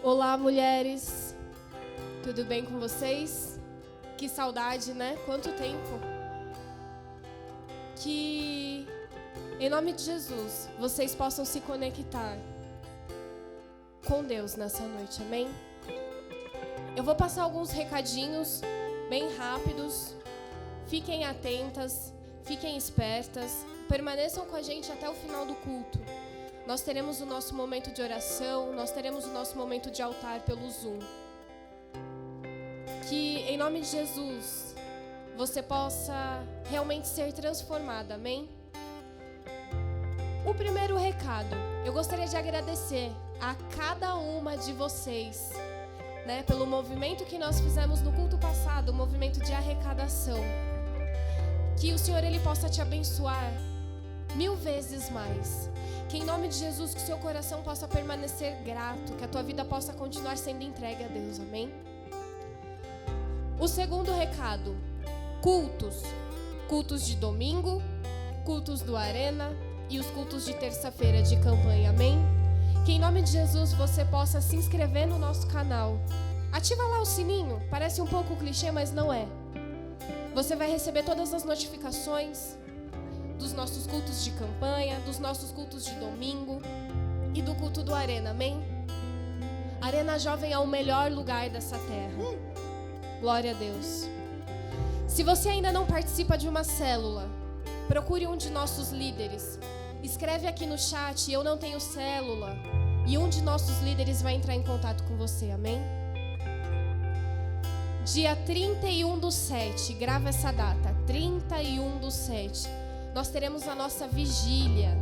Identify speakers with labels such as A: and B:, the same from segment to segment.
A: Olá, mulheres. Tudo bem com vocês? Que saudade, né? Quanto tempo. Que, em nome de Jesus, vocês possam se conectar com Deus nessa noite, amém? Eu vou passar alguns recadinhos bem rápidos. Fiquem atentas, fiquem espertas, permaneçam com a gente até o final do culto. Nós teremos o nosso momento de oração, nós teremos o nosso momento de altar pelo Zoom. Que, em nome de Jesus, você possa realmente ser transformada, amém? O primeiro recado, eu gostaria de agradecer a cada uma de vocês, né, pelo movimento que nós fizemos no culto passado, o movimento de arrecadação. Que o Senhor, Ele possa te abençoar 1000 vezes mais. Que em nome de Jesus, que o seu coração possa permanecer grato, que a tua vida possa continuar sendo entregue a Deus, amém? O segundo recado, cultos de domingo, cultos do Arena e os cultos de terça-feira de campanha, amém? Que em nome de Jesus você possa se inscrever no nosso canal. Ativa lá o sininho, parece um pouco clichê, mas não é. Você vai receber todas as notificações dos nossos cultos de campanha, dos nossos cultos de domingo e do culto do Arena, amém? Arena Jovem é o melhor lugar dessa terra. Glória a Deus. Se você ainda não participa de uma célula, procure um de nossos líderes. Escreve aqui no chat, eu não tenho célula. E um de nossos líderes vai entrar em contato com você, amém? Dia 31/7, grava essa data, 31/7. Nós teremos a nossa vigília.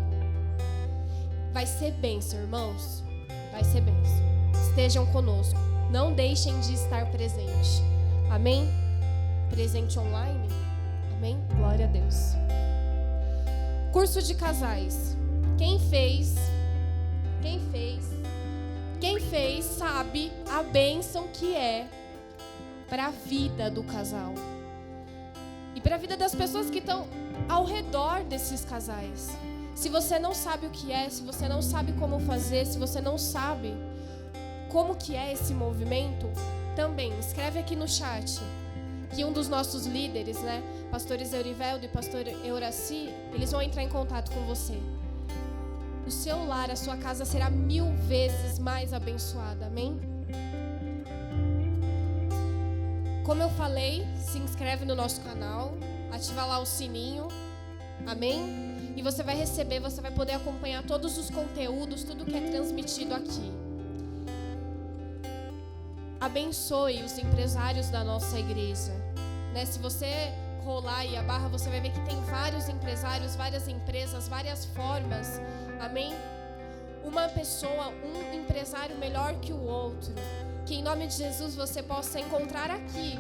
A: Vai ser bênção, irmãos. Vai ser bênção. Estejam conosco. Não deixem de estar presente. Amém? Presente online? Amém? Glória a Deus. Curso de casais. Quem fez sabe a bênção que é para a vida do casal. E para a vida das pessoas que estão ao redor desses casais. Se você não sabe o que é, se você não sabe como fazer, se você não sabe como que é esse movimento, também escreve aqui no chat que um dos nossos líderes, né, pastores Euriveldo e pastor Euraci, eles vão entrar em contato com você. O seu lar, a sua casa será 1000 vezes mais abençoada, amém? Como eu falei, se inscreve no nosso canal, ativa lá o sininho, amém? E você vai receber, você vai poder acompanhar todos os conteúdos, tudo que é transmitido aqui. Abençoe os empresários da nossa igreja, né? Se você rolar aí a barra, você vai ver que tem vários empresários, várias empresas, várias formas, amém? Uma pessoa, um empresário melhor que o outro. Que em nome de Jesus você possa encontrar aqui,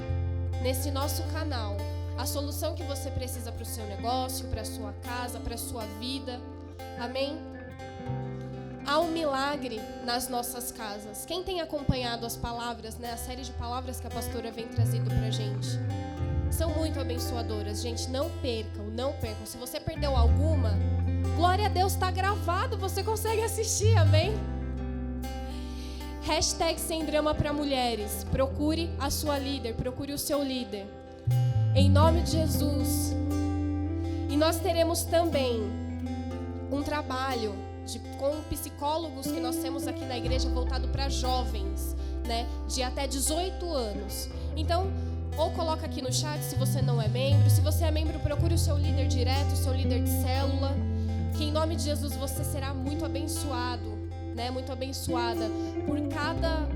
A: nesse nosso canal, a solução que você precisa para o seu negócio, para a sua casa, para a sua vida. Amém? Há um milagre nas nossas casas. Quem tem acompanhado as palavras, né, a série de palavras que a pastora vem trazendo para a gente, são muito abençoadoras. Gente, não percam, não percam. Se você perdeu alguma, glória a Deus, está gravado, você consegue assistir, amém? Hashtag Sem Drama para Mulheres. Procure a sua líder, procure o seu líder. Em nome de Jesus. E nós teremos também um trabalho com psicólogos que nós temos aqui na igreja voltado para jovens, né, de até 18 anos. Então, ou coloca aqui no chat se você não é membro. Se você é membro, procure o seu líder direto, o seu líder de célula. Que em nome de Jesus você será muito abençoado, né, muito abençoada por cada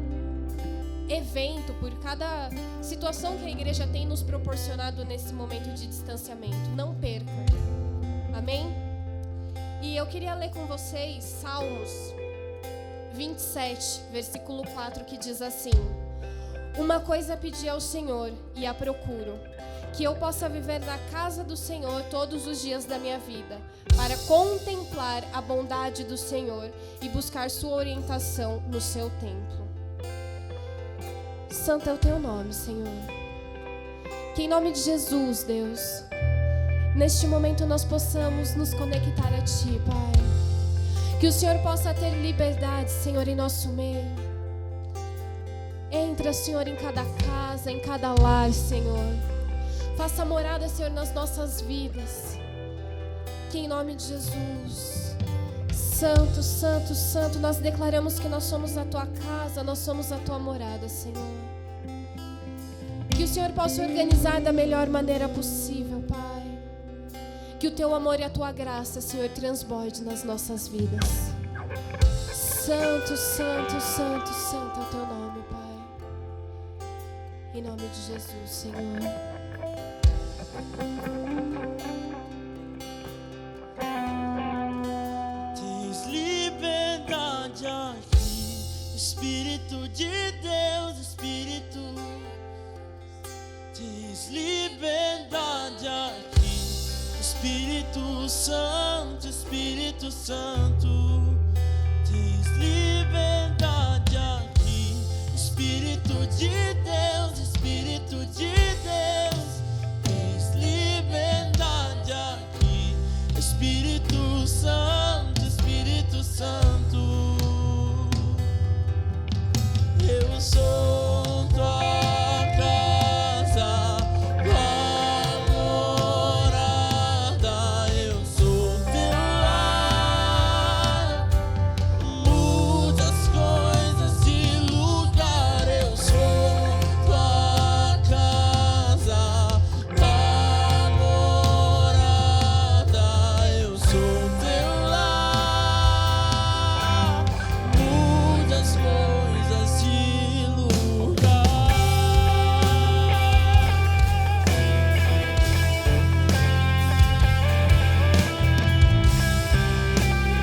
A: evento, por cada situação que a igreja tem nos proporcionado nesse momento de distanciamento. Não perca. Amém? E eu queria ler com vocês Salmos 27, versículo 4, que diz assim: Uma coisa pedi ao Senhor e a procuro, que eu possa viver na casa do Senhor todos os dias da minha vida, para contemplar a bondade do Senhor e buscar sua orientação no seu templo. Santo é o teu nome, Senhor. Que em nome de Jesus, Deus, neste momento nós possamos nos conectar a Ti, Pai. Que o Senhor possa ter liberdade, Senhor, em nosso meio. Entra, Senhor, em cada casa, em cada lar, Senhor. Faça morada, Senhor, nas nossas vidas. Que em nome de Jesus, Santo, Santo, Santo, nós declaramos que nós somos a Tua casa, nós somos a Tua morada, Senhor. Que o Senhor possa organizar da melhor maneira possível, Pai. Que o Teu amor e a Tua graça, Senhor, transborde nas nossas vidas. Santo, Santo, Santo, Santo é o Teu nome, Pai. Em nome de Jesus, Senhor.
B: Tens liberdade aqui, Espírito de Deus, Espírito. Tens liberdade aqui, Espírito Santo, Espírito Santo. Tens liberdade aqui, Espírito de Deus, Espírito de Deus. Tens liberdade aqui, Espírito Santo, Espírito Santo. Eu sou tua casa, tua morada. Eu sou teu lar. Muda as coisas de lugar. Eu sou tua casa, tua morada. Eu sou teu lar. Muda as coisas de lugar.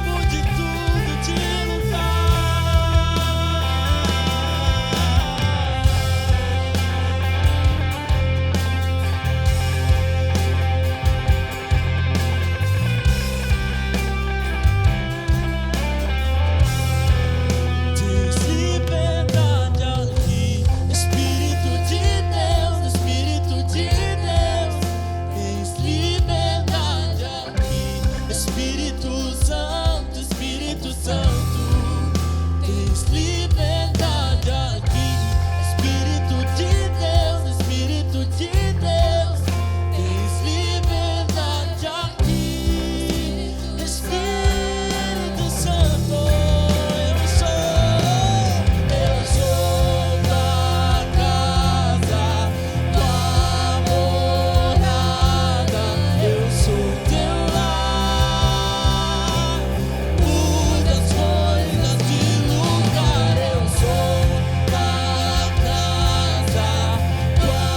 B: Mude tudo de lugar. Tens liberdade aqui, Espírito de Deus, Espírito de Deus. Tens liberdade aqui, Espírito Santo, Espírito Santo. Tens liberdade aqui, Espírito de Deus, Espírito de Deus. Tens liberdade aqui, Espírito Santo. Eu sou tua casa, tua morada. Eu sou teu lar. Muda as coisas de lugar. Eu sou tua casa, tua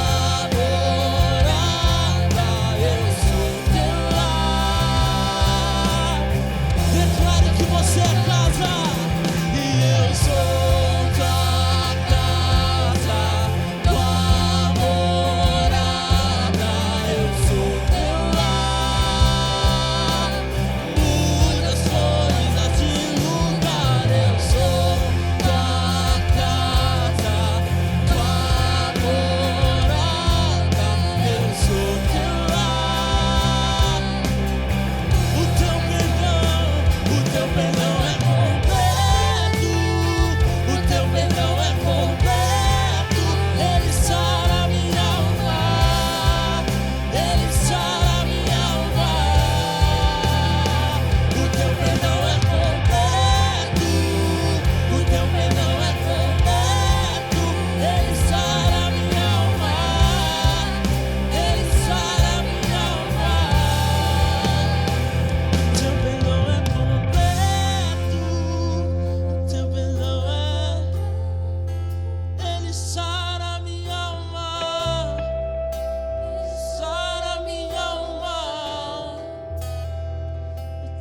B: morada. Eu sou teu lar. Declare que você é casa. E eu sou tua casa, tua morada. Eu sou teu lar. Muda as coisas de lugar. Eu sou tua casa, tua morada. Eu sou teu lar. O teu perdão é completo. O teu perdão é completo. Ele sara minha alma. Ele sara minha alma. O teu perdão é completo. O teu perdão é completo. Ele sara minha alma. Ele sara minha alma. Teu perdão é completo. Teu perdão Ele sara minha alma. Sara minha alma.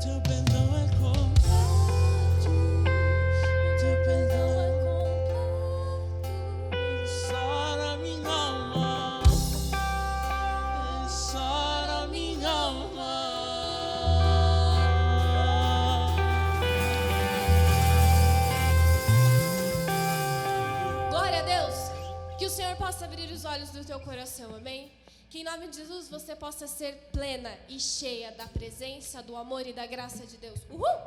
B: Teu perdão é completo. Teu perdão é completo. Ele sara minha alma. Ele sara minha alma.
A: Glória a Deus. Que o Senhor possa abrir os olhos do teu coração, amém? Que em nome de Jesus você possa ser plena e cheia da presença, do amor e da graça de Deus. Uhul!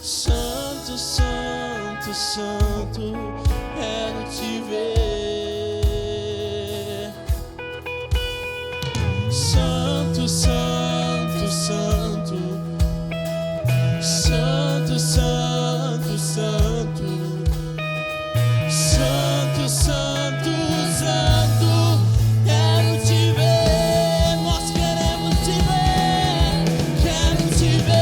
B: Santo, santo, santo, quero te ver. Santo, santo, santo, santo, santo, santo, santo, santo, santo, quero te ver. Nós queremos te ver, quero te ver.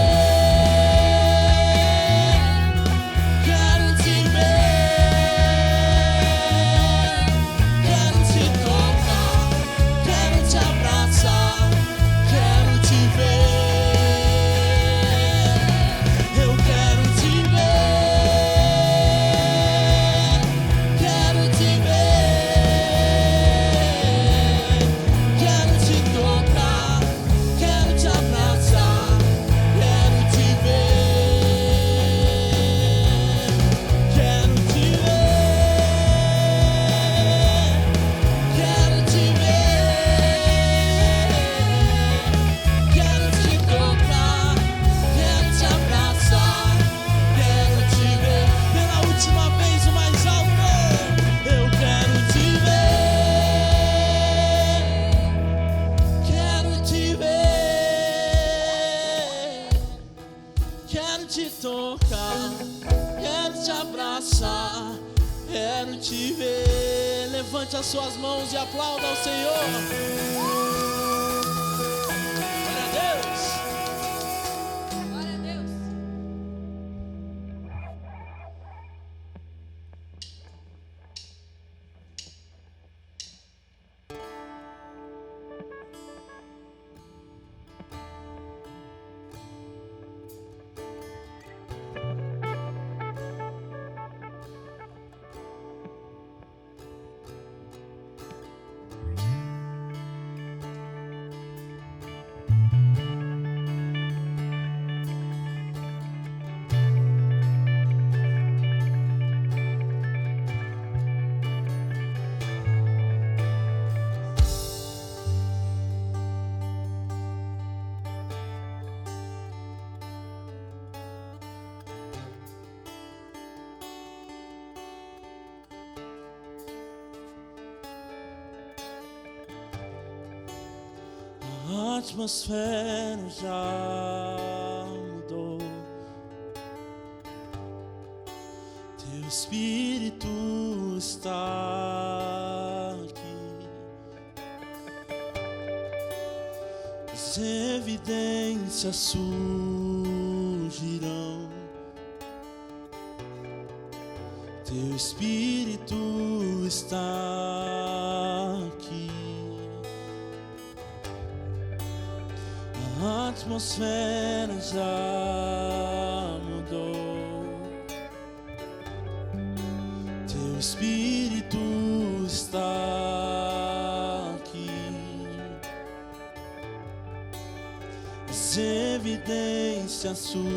B: Quero te ver. Levante as suas mãos e aplauda ao Senhor. Glória a Deus.
A: Glória a Deus.
B: A atmosfera já mudou. Teu Espírito está aqui. As evidências surgirão. Teu Espírito está aqui. A atmosfera já mudou. Teu Espírito está aqui. As evidências surgirão.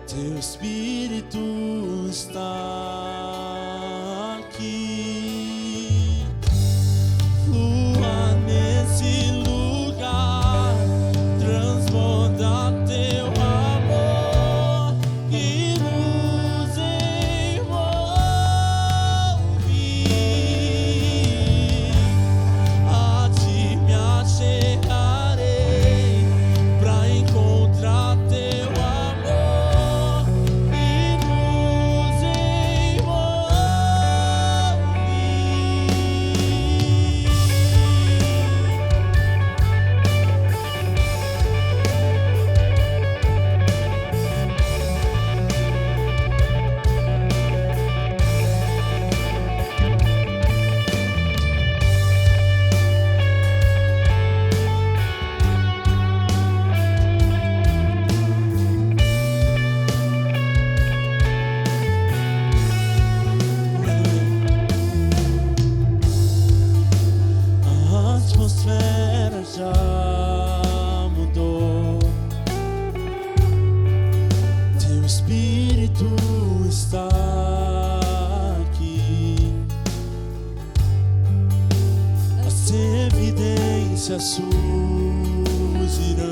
B: Teu Espírito está aqui. Surgirão.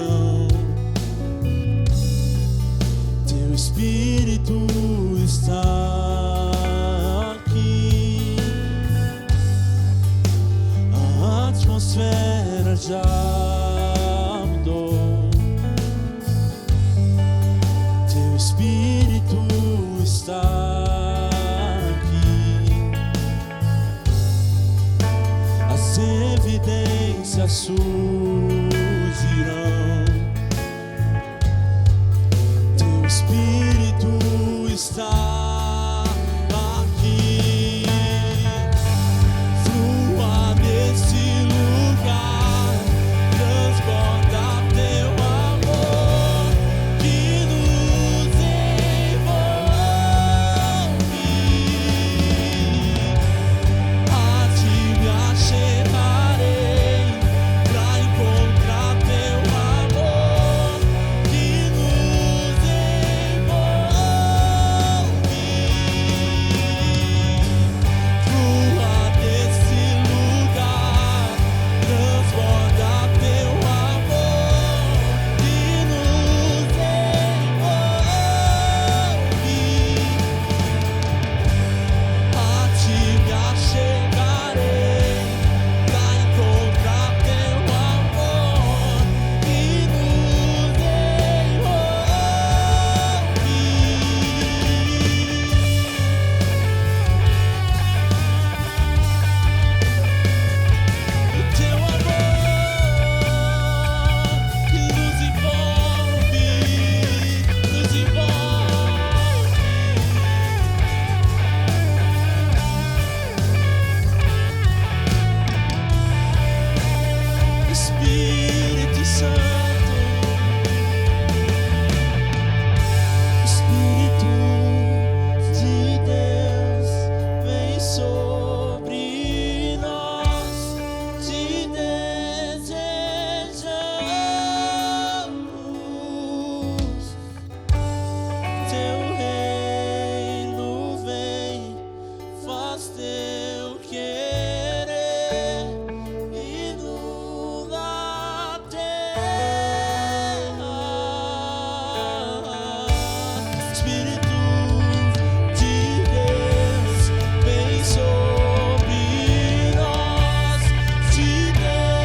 B: evidências surgirão. Teu Espírito está aqui. Flua nesse lugar, transborda teu amor que nos envolve. A ti me achegarei pra encontrar teu amor que nos envolve. Flua desse lugar, transborda teu amor que nos envolve. A ti me achegarei pra encontrar teu amor que nos envolve. O teu amor que nos envolve, nos envolve. Espírito Santo, Espírito de Deus, vem sobre nós, te desejamos. Teu reino vem, faz teu querer, inunda a terra. Espírito de Deus, vem sobre nós, te desejamos.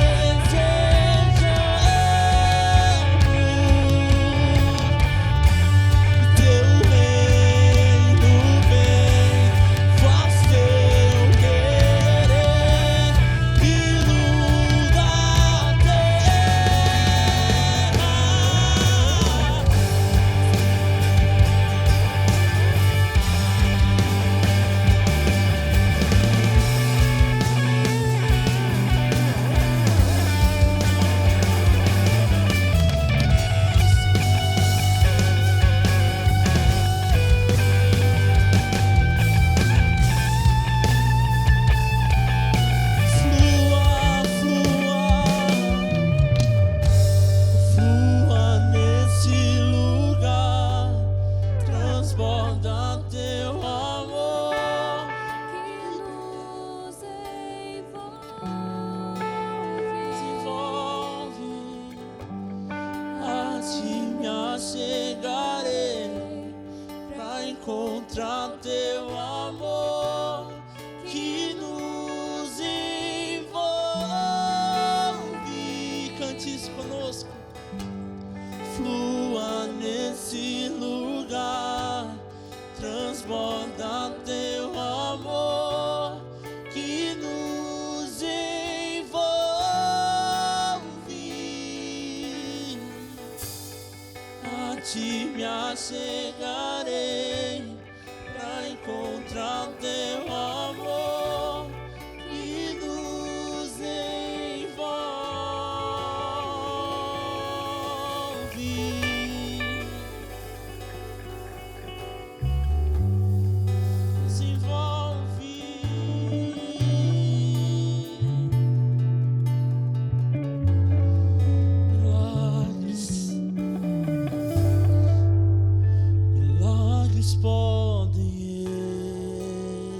B: Teu reino vem, faz teu querer, inunda a terra. Flua nesse lugar, transborda teu amor que nos envolve. A ti me achegarei pra encontrar teu amor que nos envolve. Cante isso conosco. Flua nesse lugar, transborda teu amor que nos envolve. A ti me achegarei pra encontrar teu amor que nos envolve. Nos envolve. Milagres, milagres podem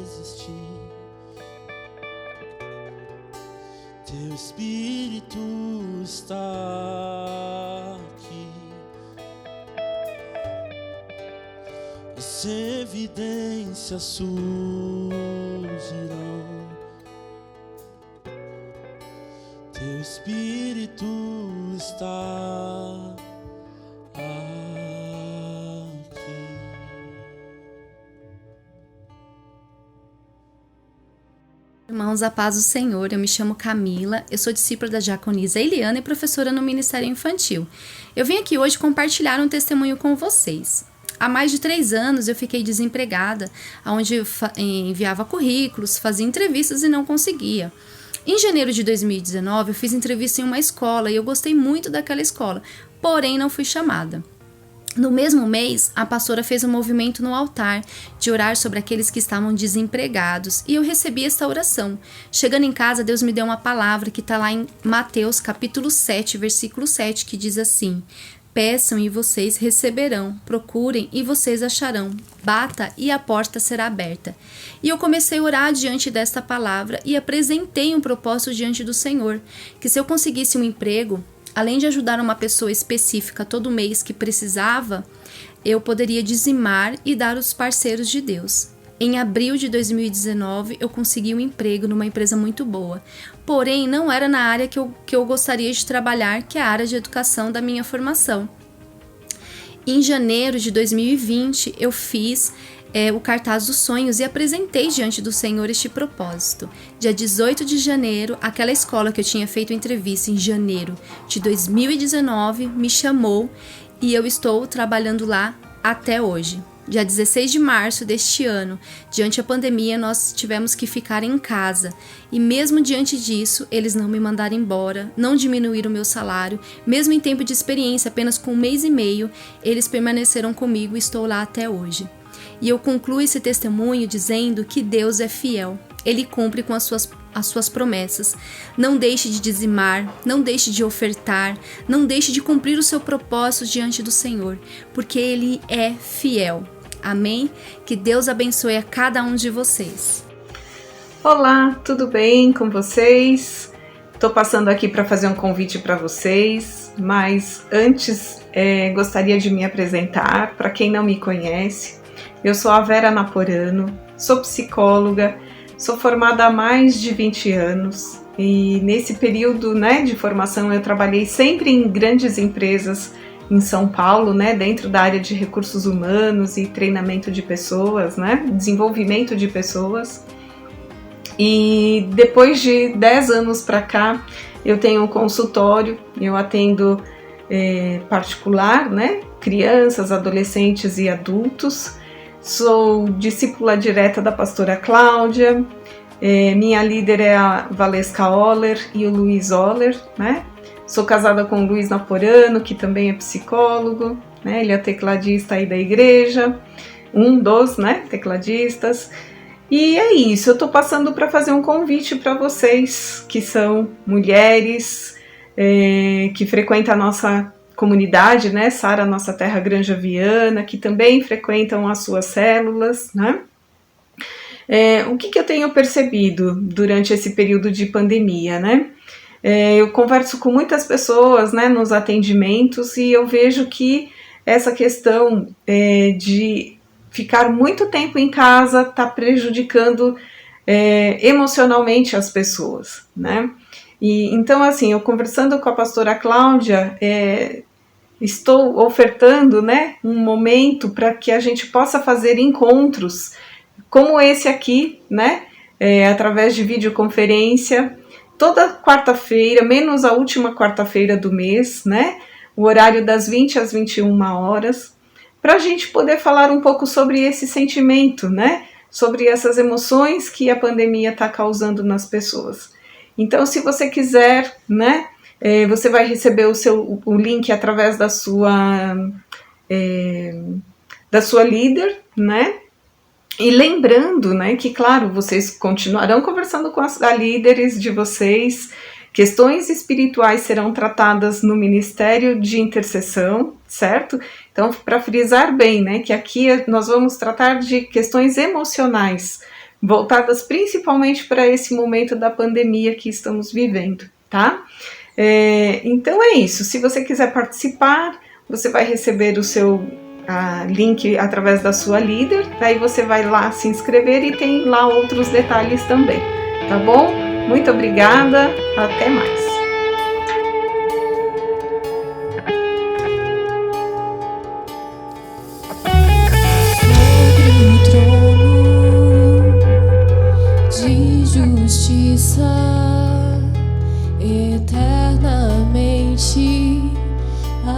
B: existir. Teu Espírito está aqui. As evidências surgirão. Teu Espírito está aqui.
C: Irmãos, a paz do Senhor, eu me chamo Camila, eu sou discípula da diaconisa Eliana e professora no Ministério Infantil. Eu vim aqui hoje compartilhar um testemunho com vocês. Há mais de 3 anos eu fiquei desempregada, onde eu enviava currículos, fazia entrevistas e não conseguia. Em janeiro de 2019 eu fiz entrevista em uma escola e eu gostei muito daquela escola, porém não fui chamada. No mesmo mês, a pastora fez um movimento no altar de orar sobre aqueles que estavam desempregados e eu recebi esta oração. Chegando em casa, Deus me deu uma palavra que está lá em Mateus capítulo 7, versículo 7, que diz assim: peçam e vocês receberão, procurem e vocês acharão, bata e a porta será aberta. E eu comecei a orar diante desta palavra e apresentei um propósito diante do Senhor, que se eu conseguisse um emprego, além de ajudar uma pessoa específica todo mês que precisava, eu poderia dizimar e dar aos parceiros de Deus. Em abril de 2019, eu consegui um emprego numa empresa muito boa. Porém, não era na área que eu gostaria de trabalhar, que é a área de educação da minha formação. Em janeiro de 2020, eu fiz o cartaz dos sonhos e apresentei diante do Senhor este propósito. Dia 18 de janeiro, aquela escola que eu tinha feito entrevista em janeiro de 2019 me chamou e eu estou trabalhando lá até hoje. Dia 16 de março deste ano, diante da pandemia, nós tivemos que ficar em casa. E mesmo diante disso, eles não me mandaram embora, não diminuíram o meu salário. Mesmo em tempo de experiência, apenas com 1 mês e meio, eles permaneceram comigo e estou lá até hoje. E eu concluo esse testemunho dizendo que Deus é fiel. Ele cumpre com as suas promessas. Não deixe de dizimar, não deixe de ofertar, não deixe de cumprir o seu propósito diante do Senhor, porque Ele é fiel. Amém? Que Deus abençoe a cada um de vocês.
D: Olá, tudo bem com vocês? Estou passando aqui para fazer um convite para vocês, mas antes gostaria de me apresentar. Para quem não me conhece, eu sou a Vera Naporano, sou psicóloga, sou formada há mais de 20 anos e nesse período de formação eu trabalhei sempre em grandes empresas em São Paulo, dentro da área de recursos humanos e treinamento de pessoas, desenvolvimento de pessoas. E depois de 10 anos para cá, eu tenho um consultório, eu atendo particular, crianças, adolescentes e adultos. Sou discípula direta da pastora Cláudia, minha líder é a Valesca Oller e o Luiz Oller, Sou casada com o Luiz Naporano, que também é psicólogo, ele é tecladista aí da igreja, um dos tecladistas. E é isso, eu estou passando para fazer um convite para vocês que são mulheres, que frequentam a nossa comunidade, Sara Nossa Terra Granja Viana, que também frequentam as suas células, O que eu tenho percebido durante esse período de pandemia, Eu converso com muitas pessoas, nos atendimentos e eu vejo que essa questão de ficar muito tempo em casa está prejudicando emocionalmente as pessoas, E, então, assim, eu conversando com a pastora Cláudia, estou ofertando, um momento para que a gente possa fazer encontros como esse aqui, através de videoconferência, toda quarta-feira, menos a última quarta-feira do mês, o horário das 20 às 21 horas, para a gente poder falar um pouco sobre esse sentimento, sobre essas emoções que a pandemia está causando nas pessoas. Então, se você quiser, você vai receber o link através da sua líder, E lembrando, que, claro, vocês continuarão conversando com as líderes de vocês, questões espirituais serão tratadas no Ministério de Intercessão, certo? Então, para frisar bem, que aqui nós vamos tratar de questões emocionais, voltadas principalmente para esse momento da pandemia que estamos vivendo, tá? Então é isso, se você quiser participar, você vai receber o seu link através da sua líder, daí você vai lá se inscrever e tem lá outros detalhes também, tá bom? Muito obrigada, até mais!
A: Justiça.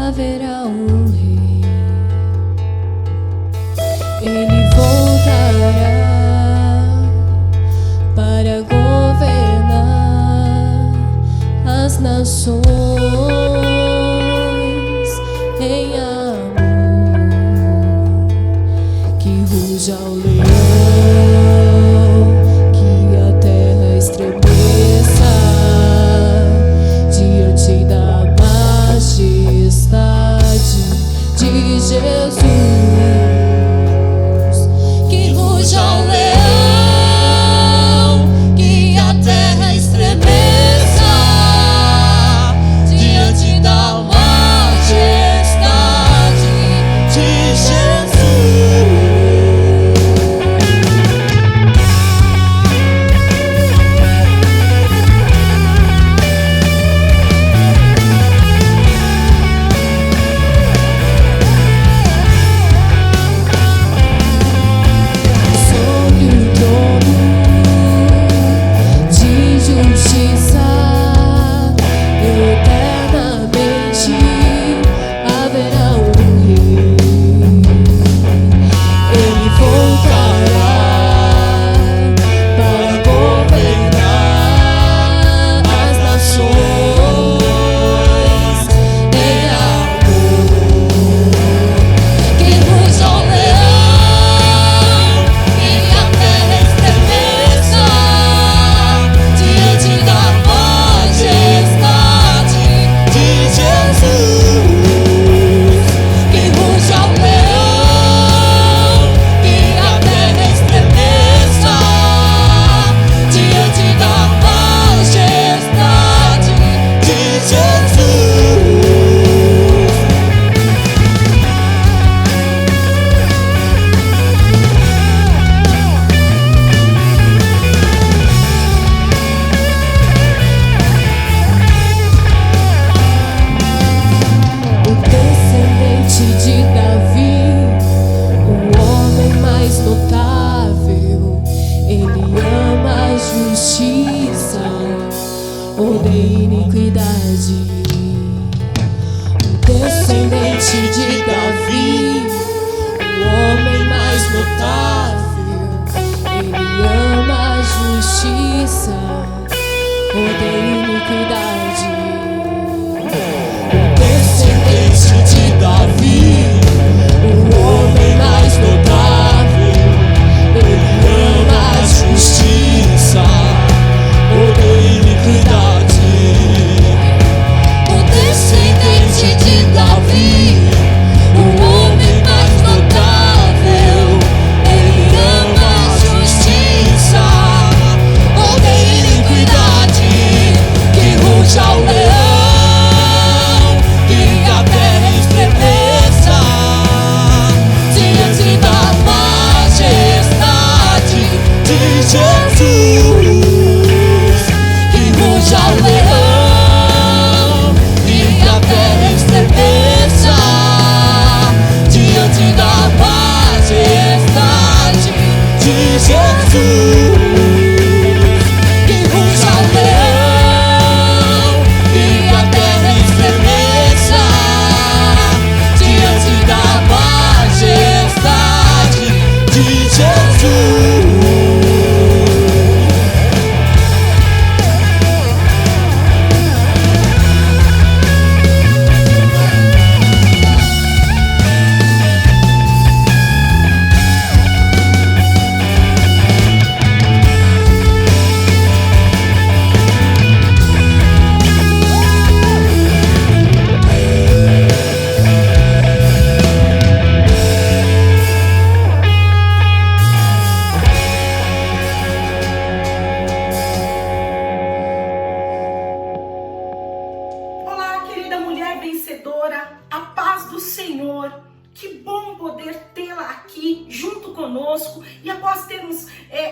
A: haverá um rei. Ele voltará para governar as nações em amor. Que ruja o leão, que a terra estremeça diante da majestade de Jesus. Que ruja o leão, que a terra estremeça diante da majestade de Jesus. Sobre o trono de justiça, eternamente haverá um rei. Ele voltará para governar as nações em amor. Que ruja o leão, que a terra estremeça diante da majestade de Jesus. Que ruja o leão, que a terra estremeça diante da majestade de Jesus. O descendente de Davi, o homem mais notável, ele ama a justiça, odeia a iniquidade. O descendente de Davi, o homem mais notável, ele ama a justiça, odeia a iniquidade. Descendente de Davi, o homem mais notável, ele ama a justiça, odeia a iniquidade. O descendente de Davi, o homem mais notável, ele ama a justiça, odeia a iniquidade. Que ruja o leão, que a terra estremeça diante da majestade de Jesus. Que ruja o leão, que a terra estremeça diante da majestade de Jesus. Que ruja o leão, que a terra estremeça diante da majestade de Jesus.
E: Olá, querida mulher vencedora, a paz do Senhor. Que bom poder tê-la aqui junto conosco e após termos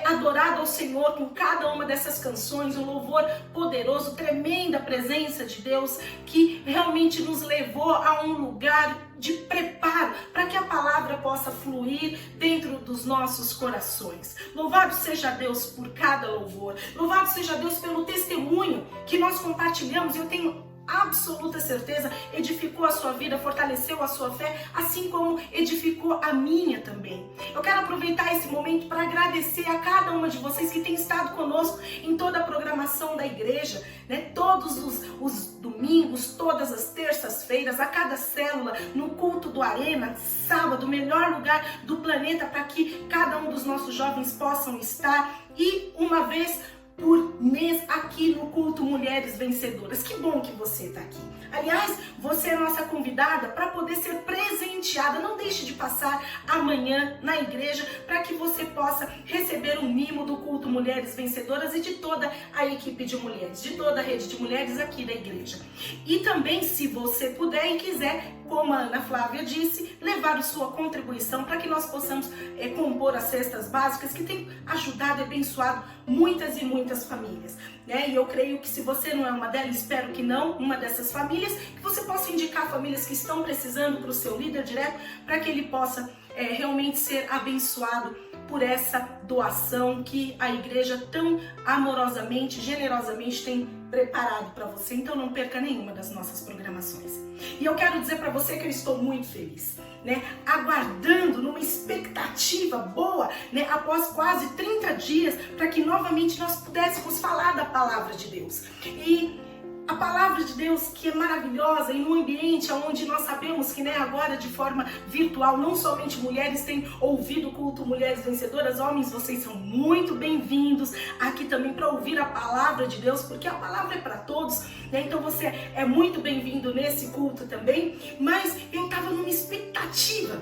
E: adorado ao Senhor com cada uma dessas canções, um louvor poderoso, tremenda presença de Deus que realmente nos levou a um lugar de preparo para que a palavra possa fluir dentro dos nossos corações. Louvado seja Deus por cada louvor, louvado seja Deus pelo testemunho que nós compartilhamos. Eu tenho absoluta certeza, edificou a sua vida, fortaleceu a sua fé, assim como edificou a minha também. Eu quero aproveitar esse momento para agradecer a cada uma de vocês que tem estado conosco em toda a programação da igreja, né? Todos os domingos, todas as terças-feiras, a cada célula, no culto do Arena, sábado, melhor lugar do planeta para que cada um dos nossos jovens possam estar, e uma vez por mês aqui no culto Mulheres Vencedoras. Que bom que você está aqui. Aliás, você é nossa convidada para poder ser presenteada. Não deixe de passar amanhã na igreja para que você possa receber um mimo do culto Mulheres Vencedoras e de toda a equipe de mulheres, de toda a rede de mulheres aqui da igreja. E também, se você puder e quiser, como a Ana Flávia disse, levar a sua contribuição para que nós possamos compor as cestas básicas que tem ajudado e abençoado muitas e muitas famílias, né? E eu creio que se você não é uma delas, espero que não, uma dessas famílias, que você possa indicar famílias que estão precisando para o seu líder direto, para que ele possa realmente ser abençoado por essa doação que a igreja tão amorosamente, generosamente tem preparado para você. Então não perca nenhuma das nossas programações. E eu quero dizer para você que eu estou muito feliz, né? Aguardando numa expectativa boa, né? Após quase 30 dias, para que novamente nós pudéssemos falar da palavra de Deus. E a palavra de Deus, que é maravilhosa, em um ambiente onde nós sabemos que, né, agora de forma virtual, não somente mulheres têm ouvido o culto Mulheres Vencedoras, homens, vocês são muito bem-vindos aqui também para ouvir a palavra de Deus, porque a palavra é para todos, né? Então você é muito bem-vindo nesse culto também. Mas eu estava numa expectativa,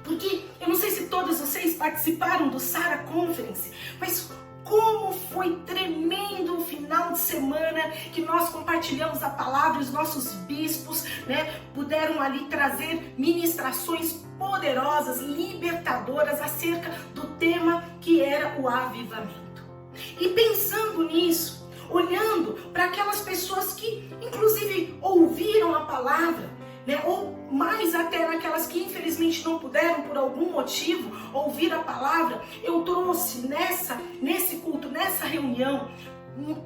E: porque eu não sei se todos vocês participaram do Sara Conference, mas como foi tremendo o final de semana que nós compartilhamos a palavra, os nossos bispos, né, puderam ali trazer ministrações poderosas, libertadoras acerca do tema que era o avivamento. E pensando nisso, olhando para aquelas pessoas que inclusive ouviram a palavra, né, ou mais até naquelas que infelizmente não puderam por algum motivo ouvir a palavra, eu trouxe nesse culto, nessa reunião,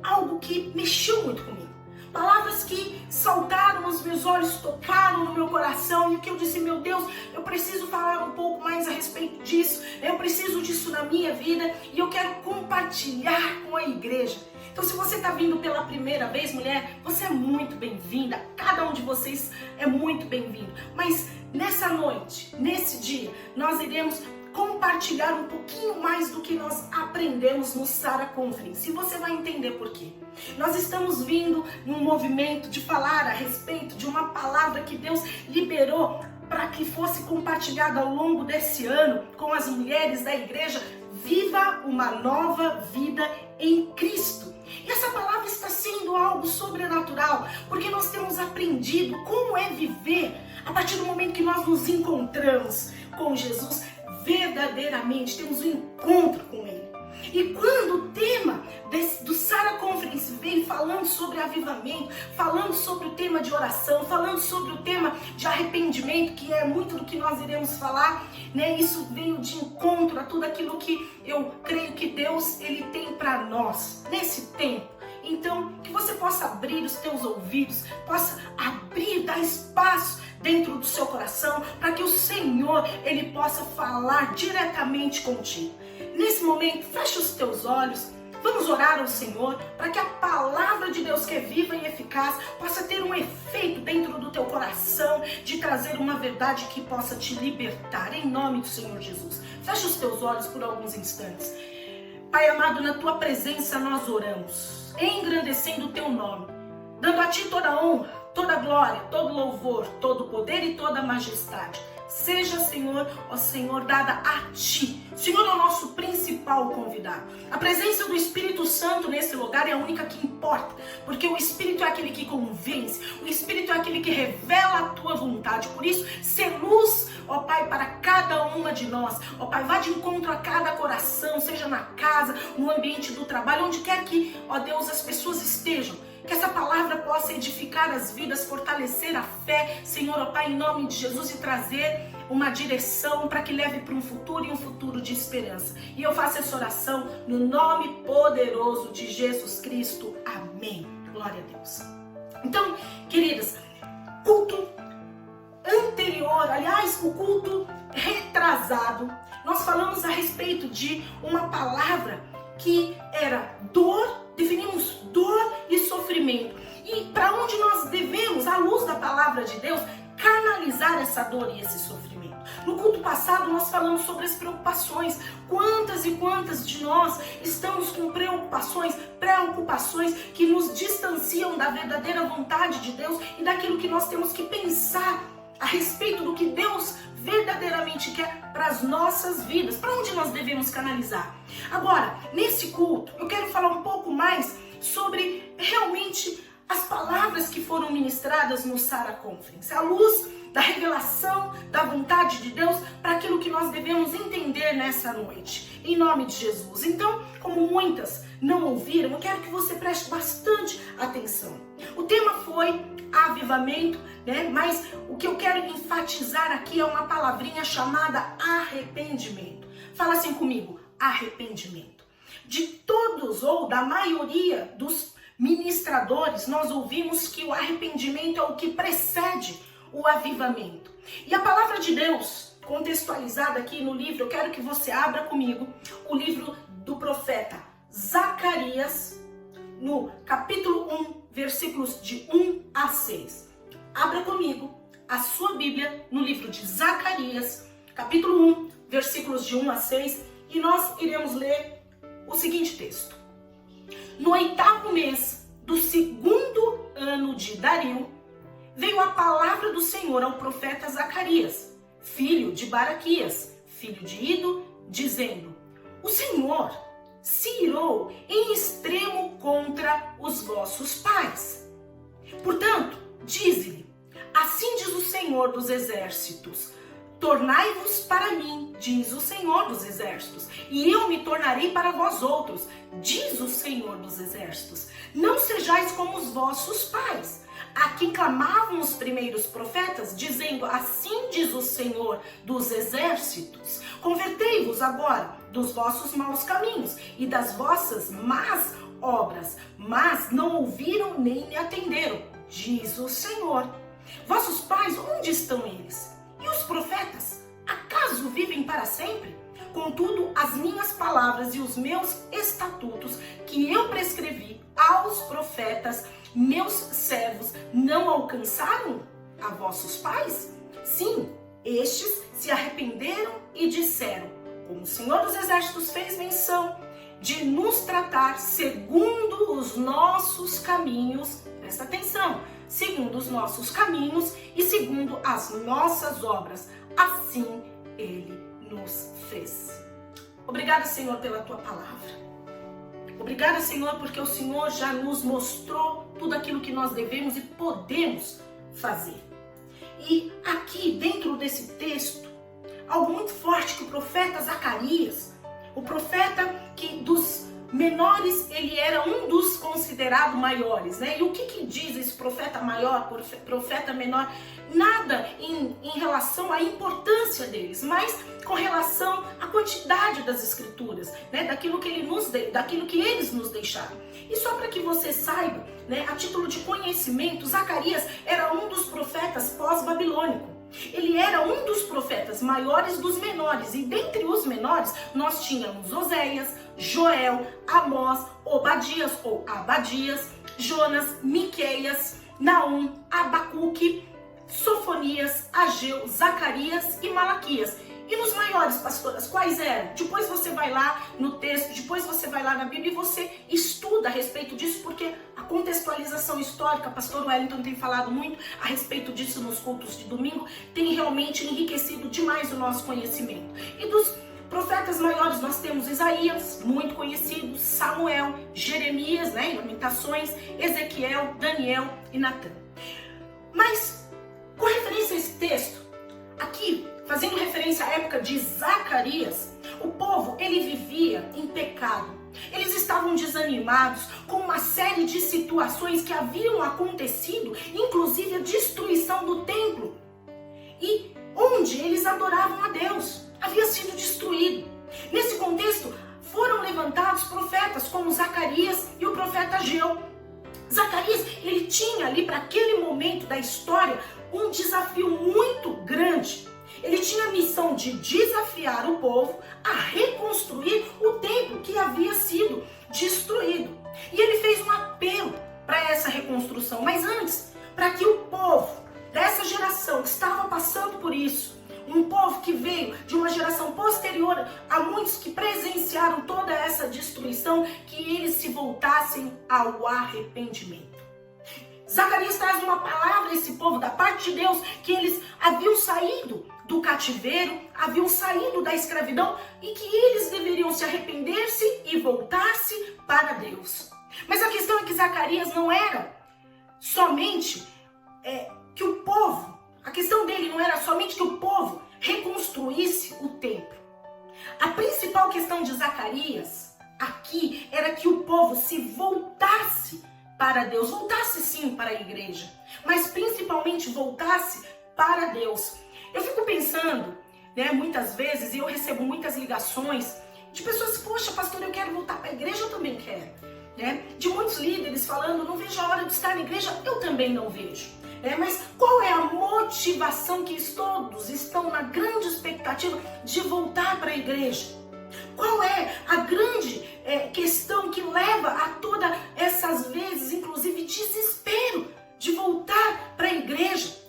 E: algo que mexeu muito comigo. Palavras que saltaram aos meus olhos, tocaram no meu coração, e que eu disse, meu Deus, eu preciso falar um pouco mais a respeito disso, eu preciso disso na minha vida, e eu quero compartilhar com a igreja. Então, se você está vindo pela primeira vez, mulher, você é muito bem-vinda. Cada um de vocês é muito bem-vindo. Mas nessa noite, nesse dia, nós iremos compartilhar um pouquinho mais do que nós aprendemos no Sara Conference. E você vai entender por quê. Nós estamos vindo num movimento de falar a respeito de uma palavra que Deus liberou para que fosse compartilhada ao longo desse ano com as mulheres da igreja. Viva uma nova vida em Cristo. E essa palavra está sendo algo sobrenatural, porque nós temos aprendido como é viver a partir do momento que nós nos encontramos com Jesus verdadeiramente, temos um encontro com Ele. E quando o tema do Sara Conference veio falando sobre avivamento, falando sobre o tema de oração, falando sobre o tema de arrependimento, que é muito do que nós iremos falar, né? Isso veio de encontro a tudo aquilo que eu creio que Deus ele tem para nós nesse tempo. Então, que você possa abrir os teus ouvidos, possa abrir, dar espaço dentro do seu coração, para que o Senhor ele possa falar diretamente contigo. Nesse momento, feche os teus olhos, vamos orar ao Senhor, para que a palavra de Deus, que é viva e eficaz, possa ter um efeito dentro do teu coração, de trazer uma verdade que possa te libertar, em nome do Senhor Jesus. Feche os teus olhos por alguns instantes. Pai amado, na tua presença nós oramos, engrandecendo o teu nome, dando a ti toda a honra, toda a glória, todo louvor, todo o poder e toda a majestade. Seja, Senhor, ó Senhor, dada a Ti. O Senhor é o nosso principal convidado. A presença do Espírito Santo nesse lugar é a única que importa, porque o Espírito é aquele que convence, o Espírito é aquele que revela a Tua vontade. Por isso, ser luz, ó Pai, para cada uma de nós. Ó Pai, vá de encontro a cada coração, seja na casa, no ambiente do trabalho, onde quer que, ó Deus, as pessoas estejam. Que essa palavra possa edificar as vidas, fortalecer a fé, Senhor, ó Pai, em nome de Jesus, e trazer uma direção para que leve para um futuro e um futuro de esperança. E eu faço essa oração no nome poderoso de Jesus Cristo. Amém. Glória a Deus. Então, queridas, culto anterior, aliás, o culto retrasado, nós falamos a respeito de uma palavra que era dor, definimos dor e sofrimento. E para onde nós devemos, à luz da palavra de Deus, canalizar essa dor e esse sofrimento. No culto passado nós falamos sobre as preocupações. Quantas e quantas de nós estamos com preocupações que nos distanciam da verdadeira vontade de Deus e daquilo que nós temos que pensar a respeito do que Deus verdadeiramente quer para as nossas vidas, para onde nós devemos canalizar. Agora, nesse culto, eu quero falar um pouco mais sobre realmente as palavras que foram ministradas no Sara Conference, à luz da revelação da vontade de Deus para aquilo que nós devemos entender nessa noite, em nome de Jesus. Então, como muitas não ouviram, eu quero que você preste bastante atenção. O tema foi avivamento, né? Mas o que eu quero enfatizar aqui é uma palavrinha chamada arrependimento. Fala assim comigo, arrependimento. De todos ou da maioria dos ministradores, nós ouvimos que o arrependimento é o que precede o avivamento. E a palavra de Deus, contextualizada aqui no livro, eu quero que você abra comigo o livro do profeta Zacarias, no capítulo 1, versículos de 1 a 6. Abra comigo a sua Bíblia no livro de Zacarias, capítulo 1, versículos de 1 a 6, e nós iremos ler o seguinte texto. No 8º mês do 2º ano de Dario, veio a palavra do Senhor ao profeta Zacarias, filho de Baraquias, filho de Ido, dizendo: o Senhor se irou em extremo contra os vossos pais. Portanto, dize-lhe: assim diz o Senhor dos exércitos, tornai-vos para mim, diz o Senhor dos exércitos, e eu me tornarei para vós outros, diz o Senhor dos exércitos. Não sejais como os vossos pais, a quem clamavam os primeiros profetas, dizendo: assim diz o Senhor dos exércitos, convertei-vos agora dos vossos maus caminhos e das vossas más obras, mas não ouviram nem me atenderam, diz o Senhor. Vossos pais, onde estão eles? E os profetas, acaso vivem para sempre? Contudo, as minhas palavras e os meus estatutos que eu prescrevi aos profetas, meus servos, não alcançaram a vossos pais? Sim, estes se arrependeram e disseram: como o Senhor dos Exércitos fez menção de nos tratar segundo os nossos caminhos, presta atenção, segundo os nossos caminhos e segundo as nossas obras, assim Ele nos fez. Obrigada, Senhor, pela Tua palavra. Obrigada, Senhor, porque o Senhor já nos mostrou tudo aquilo que nós devemos e podemos fazer. E aqui, dentro desse texto, algo muito forte que o profeta Zacarias, o profeta que dos menores, ele era um dos considerados maiores, né? E o que diz esse profeta maior, profeta menor? Nada em relação à importância deles, mas com relação à quantidade das escrituras, né? Daquilo que eles nos deixaram. E só para que você saiba, né? A título de conhecimento, Zacarias era um dos profetas pós-babilônico. Ele era um dos profetas maiores dos menores, e dentre os menores nós tínhamos Oséias, Joel, Amós, Obadias ou Abadias, Jonas, Miqueias, Naum, Abacuque, Sofonias, Ageu, Zacarias e Malaquias. E nos maiores, pastoras, quais eram? Depois você vai lá no texto, depois você vai lá na Bíblia e você estuda a respeito disso, porque a contextualização histórica, pastor Wellington tem falado muito a respeito disso nos cultos de domingo, tem realmente enriquecido demais o nosso conhecimento. E dos profetas maiores nós temos Isaías, muito conhecido, Samuel, Jeremias, né, em Lamentações, Ezequiel, Daniel e Natã. Mas, com referência a esse texto, aqui, fazendo referência à época de Zacarias, o povo, ele vivia em pecado. Eles estavam desanimados com uma série de situações que haviam acontecido, inclusive a destruição do templo, e onde eles adoravam a Deus, havia sido destruído. Nesse contexto, foram levantados profetas como Zacarias e o profeta Ageu. Zacarias, ele tinha ali para aquele momento da história um desafio muito grande. Ele tinha a missão de desafiar o povo a reconstruir o templo que havia sido destruído. E ele fez um apelo para essa reconstrução. Mas antes, para que o povo dessa geração que estava passando por isso, um povo que veio de uma geração posterior a muitos que presenciaram toda essa destruição, que eles se voltassem ao arrependimento. Zacarias traz uma palavra a esse povo da parte de Deus, que eles haviam saído do cativeiro, haviam saído da escravidão e que eles deveriam se arrepender-se e voltar-se para Deus. Mas a questão é que Zacarias não era somente que o povo, a questão dele não era somente que o povo reconstruísse o templo. A principal questão de Zacarias aqui era que o povo se voltasse para Deus, voltasse sim para a igreja, mas principalmente voltasse para Deus. Eu fico pensando, muitas vezes, e eu recebo muitas ligações de pessoas, poxa, pastor, eu quero voltar para a igreja, eu também quero. De muitos líderes falando, não vejo a hora de estar na igreja, eu também não vejo. Mas qual é a motivação que todos estão na grande expectativa de voltar para a igreja? Qual é a grande questão que leva a todas essas vezes, inclusive desespero, de voltar para a igreja?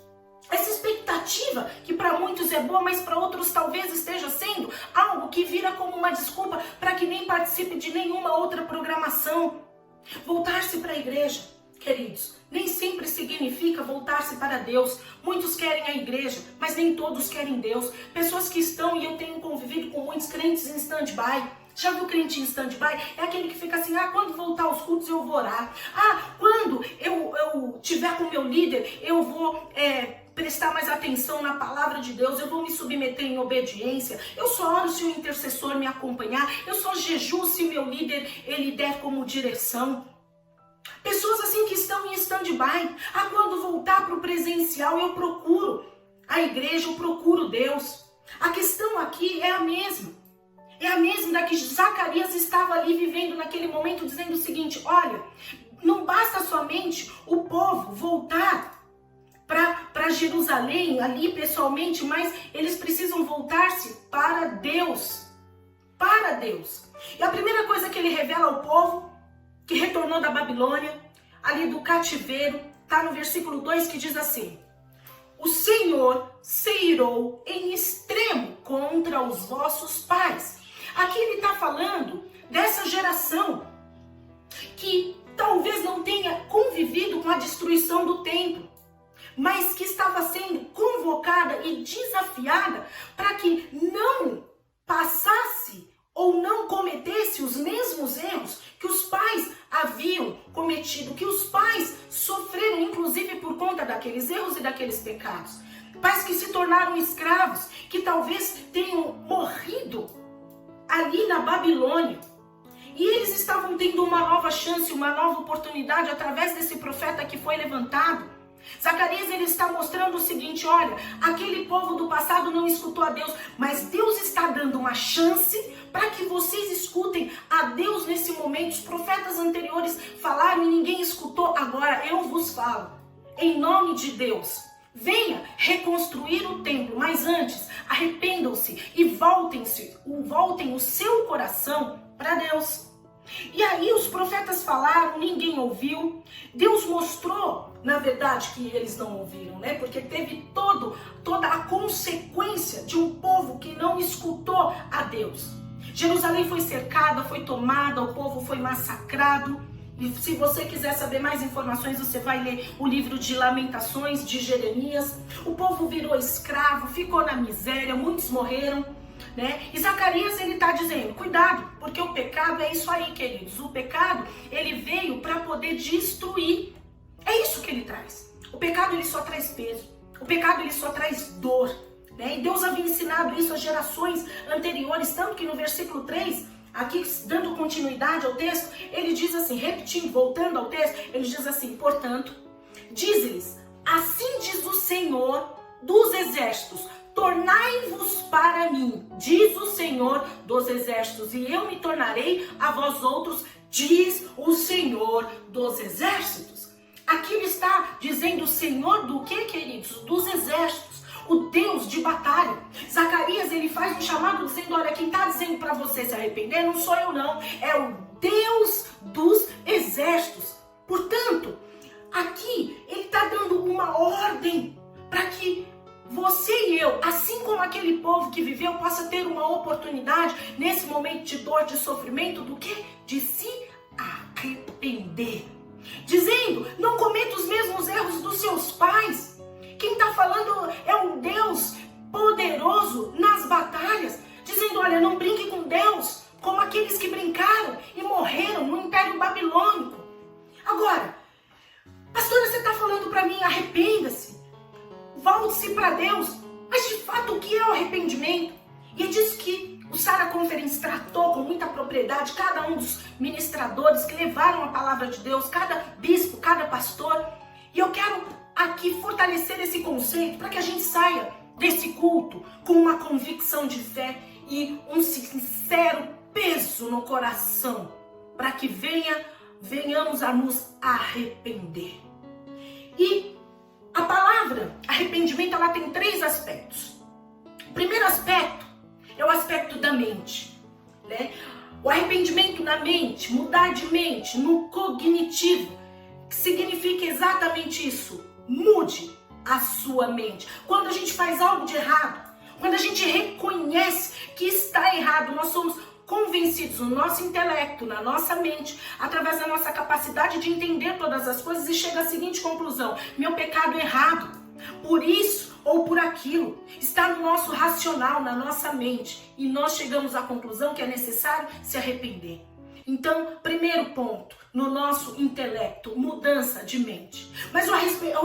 E: Essa expectativa que para muitos é boa, mas para outros talvez esteja sendo algo que vira como uma desculpa para que nem participe de nenhuma outra programação. Voltar-se para a igreja, queridos, nem sempre significa voltar-se para Deus. Muitos querem a igreja, mas nem todos querem Deus. Pessoas que estão, e eu tenho convivido com muitos crentes em stand-by. Já viu crente em stand-by? É aquele que fica assim, quando voltar aos cultos eu vou orar. Quando eu tiver com o meu líder, eu vou prestar mais atenção na palavra de Deus, eu vou me submeter em obediência, eu só oro se o intercessor me acompanhar, eu só jejuo se o meu líder, ele der como direção. Pessoas assim que estão em stand-by, quando voltar para o presencial eu procuro a igreja, eu procuro Deus. A questão aqui é a mesma. É a mesma da que Zacarias estava ali vivendo naquele momento, dizendo o seguinte, olha, não basta somente o povo voltar para Jerusalém, ali pessoalmente, mas eles precisam voltar-se para Deus. Para Deus. E a primeira coisa que ele revela ao povo, que retornou da Babilônia, ali do cativeiro, está no versículo 2 que diz assim, o Senhor se irou em extremo contra os vossos pais. Aqui ele está falando dessa geração que talvez não tenha convivido com a destruição do templo, mas que estava sendo convocada e desafiada para que não passasse ou não cometesse os mesmos erros que os pais haviam cometido, que os pais sofreram, inclusive por conta daqueles erros e daqueles pecados. Pais que se tornaram escravos, que talvez tenham morrido ali na Babilônia. E eles estavam tendo uma nova chance, uma nova oportunidade através desse profeta que foi levantado. Zacarias, ele está mostrando o seguinte, olha, aquele povo do passado não escutou a Deus, mas Deus está dando uma chance para que vocês escutem a Deus nesse momento. Os profetas anteriores falaram e ninguém escutou, agora eu vos falo. Em nome de Deus, venha reconstruir o templo, mas antes, arrependam-se e voltem o seu coração para Deus. E aí os profetas falaram, ninguém ouviu. Deus mostrou, na verdade, que eles não ouviram, Porque teve toda a consequência de um povo que não escutou a Deus. Jerusalém foi cercada, foi tomada, o povo foi massacrado. E se você quiser saber mais informações, você vai ler o livro de Lamentações, de Jeremias. O povo virou escravo, ficou na miséria, muitos morreram. E Zacarias, ele está dizendo, cuidado, porque o pecado é isso aí, queridos. O pecado, ele veio para poder destruir. É isso que ele traz. O pecado, ele só traz peso. O pecado, ele só traz dor. E Deus havia ensinado isso às gerações anteriores, tanto que no versículo 3, aqui dando continuidade ao texto, ele diz assim, repetindo, voltando ao texto, ele diz assim, portanto, diz-lhes, assim diz o Senhor dos exércitos, tornai-vos para mim, diz o Senhor dos exércitos, e eu me tornarei a vós outros diz o Senhor dos Exércitos. Aqui ele está dizendo o Senhor do quê, queridos? Dos exércitos, o Deus de batalha. Zacarias, ele faz um chamado dizendo, olha, quem está dizendo para você se arrepender não sou eu não, é o Deus dos exércitos. Portanto, aqui ele está dando uma ordem para que você e eu, assim como aquele povo que viveu, possa ter uma oportunidade nesse momento de dor, de sofrimento, do quê? De se arrepender. Dizendo, não cometa os mesmos erros dos seus pais. Quem está falando é um Deus poderoso nas batalhas. Dizendo, olha, não brinque com Deus como aqueles que brincaram e morreram no Império Babilônico. Agora, pastora, você está falando para mim, arrependa-se, volte-se para Deus. Mas de fato, o que é o arrependimento? E ele diz que o Sara Conference tratou com muita propriedade cada um dos ministradores que levaram a palavra de Deus, cada bispo, cada pastor. E eu quero aqui fortalecer esse conceito para que a gente saia desse culto com uma convicção de fé e um sincero peso no coração, para que venhamos a nos arrepender. E a palavra arrependimento, ela tem 3 aspectos. O primeiro aspecto é o aspecto da mente, né? O arrependimento na mente, mudar de mente, no cognitivo, que significa exatamente isso. Mude a sua mente. Quando a gente faz algo de errado, quando a gente reconhece que está errado, nós somos convencidos no nosso intelecto, na nossa mente, através da nossa capacidade de entender todas as coisas, e chega à seguinte conclusão: meu pecado é errado, por isso ou por aquilo, está no nosso racional, na nossa mente, e nós chegamos à conclusão que é necessário se arrepender. Então, primeiro ponto, no nosso intelecto, mudança de mente. Mas o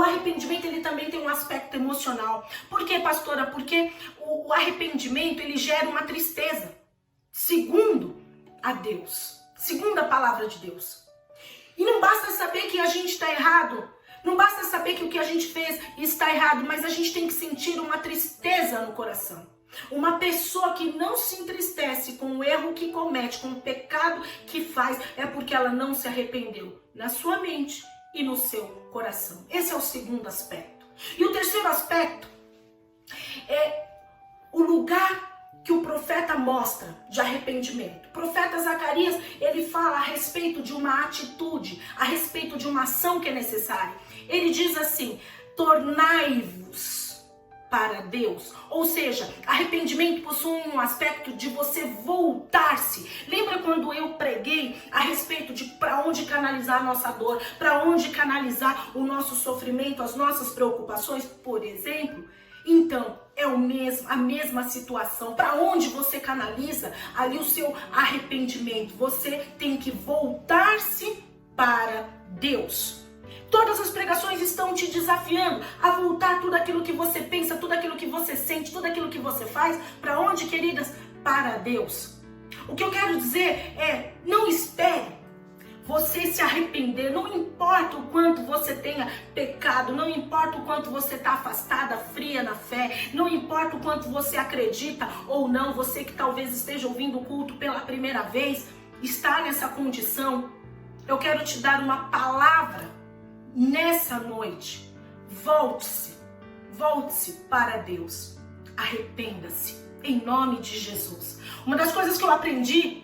E: arrependimento, ele também tem um aspecto emocional. Por quê, pastora? Porque o arrependimento, ele gera uma tristeza, segundo a Deus, segundo a palavra de Deus. E não basta saber que a gente está errado, não basta saber que o que a gente fez está errado, mas a gente tem que sentir uma tristeza no coração. Uma pessoa que não se entristece com o erro que comete, com o pecado que faz, é porque ela não se arrependeu na sua mente e no seu coração. Esse é o segundo aspecto. E o terceiro aspecto é o lugar que o profeta mostra de arrependimento. O profeta Zacarias, ele fala a respeito de uma atitude, a respeito de uma ação que é necessária. Ele diz assim: tornai-vos para Deus. Ou seja, arrependimento possui um aspecto de você voltar-se. Lembra quando eu preguei a respeito de para onde canalizar a nossa dor, para onde canalizar o nosso sofrimento, as nossas preocupações, por exemplo? Então, é a mesma situação. Para onde você canaliza ali o seu arrependimento? Você tem que voltar-se para Deus. Todas as pregações estão te desafiando a voltar tudo aquilo que você pensa, tudo aquilo que você sente, tudo aquilo que você faz. Para onde, queridas? Para Deus. O que eu quero dizer é, não espere você se arrepender, não importa o quanto você tenha pecado, não importa o quanto você está afastada, fria na fé, não importa o quanto você acredita ou não, você que talvez esteja ouvindo o culto pela primeira vez, está nessa condição, eu quero te dar uma palavra nessa noite. Volte-se para Deus, arrependa-se, em nome de Jesus. Uma das coisas que eu aprendi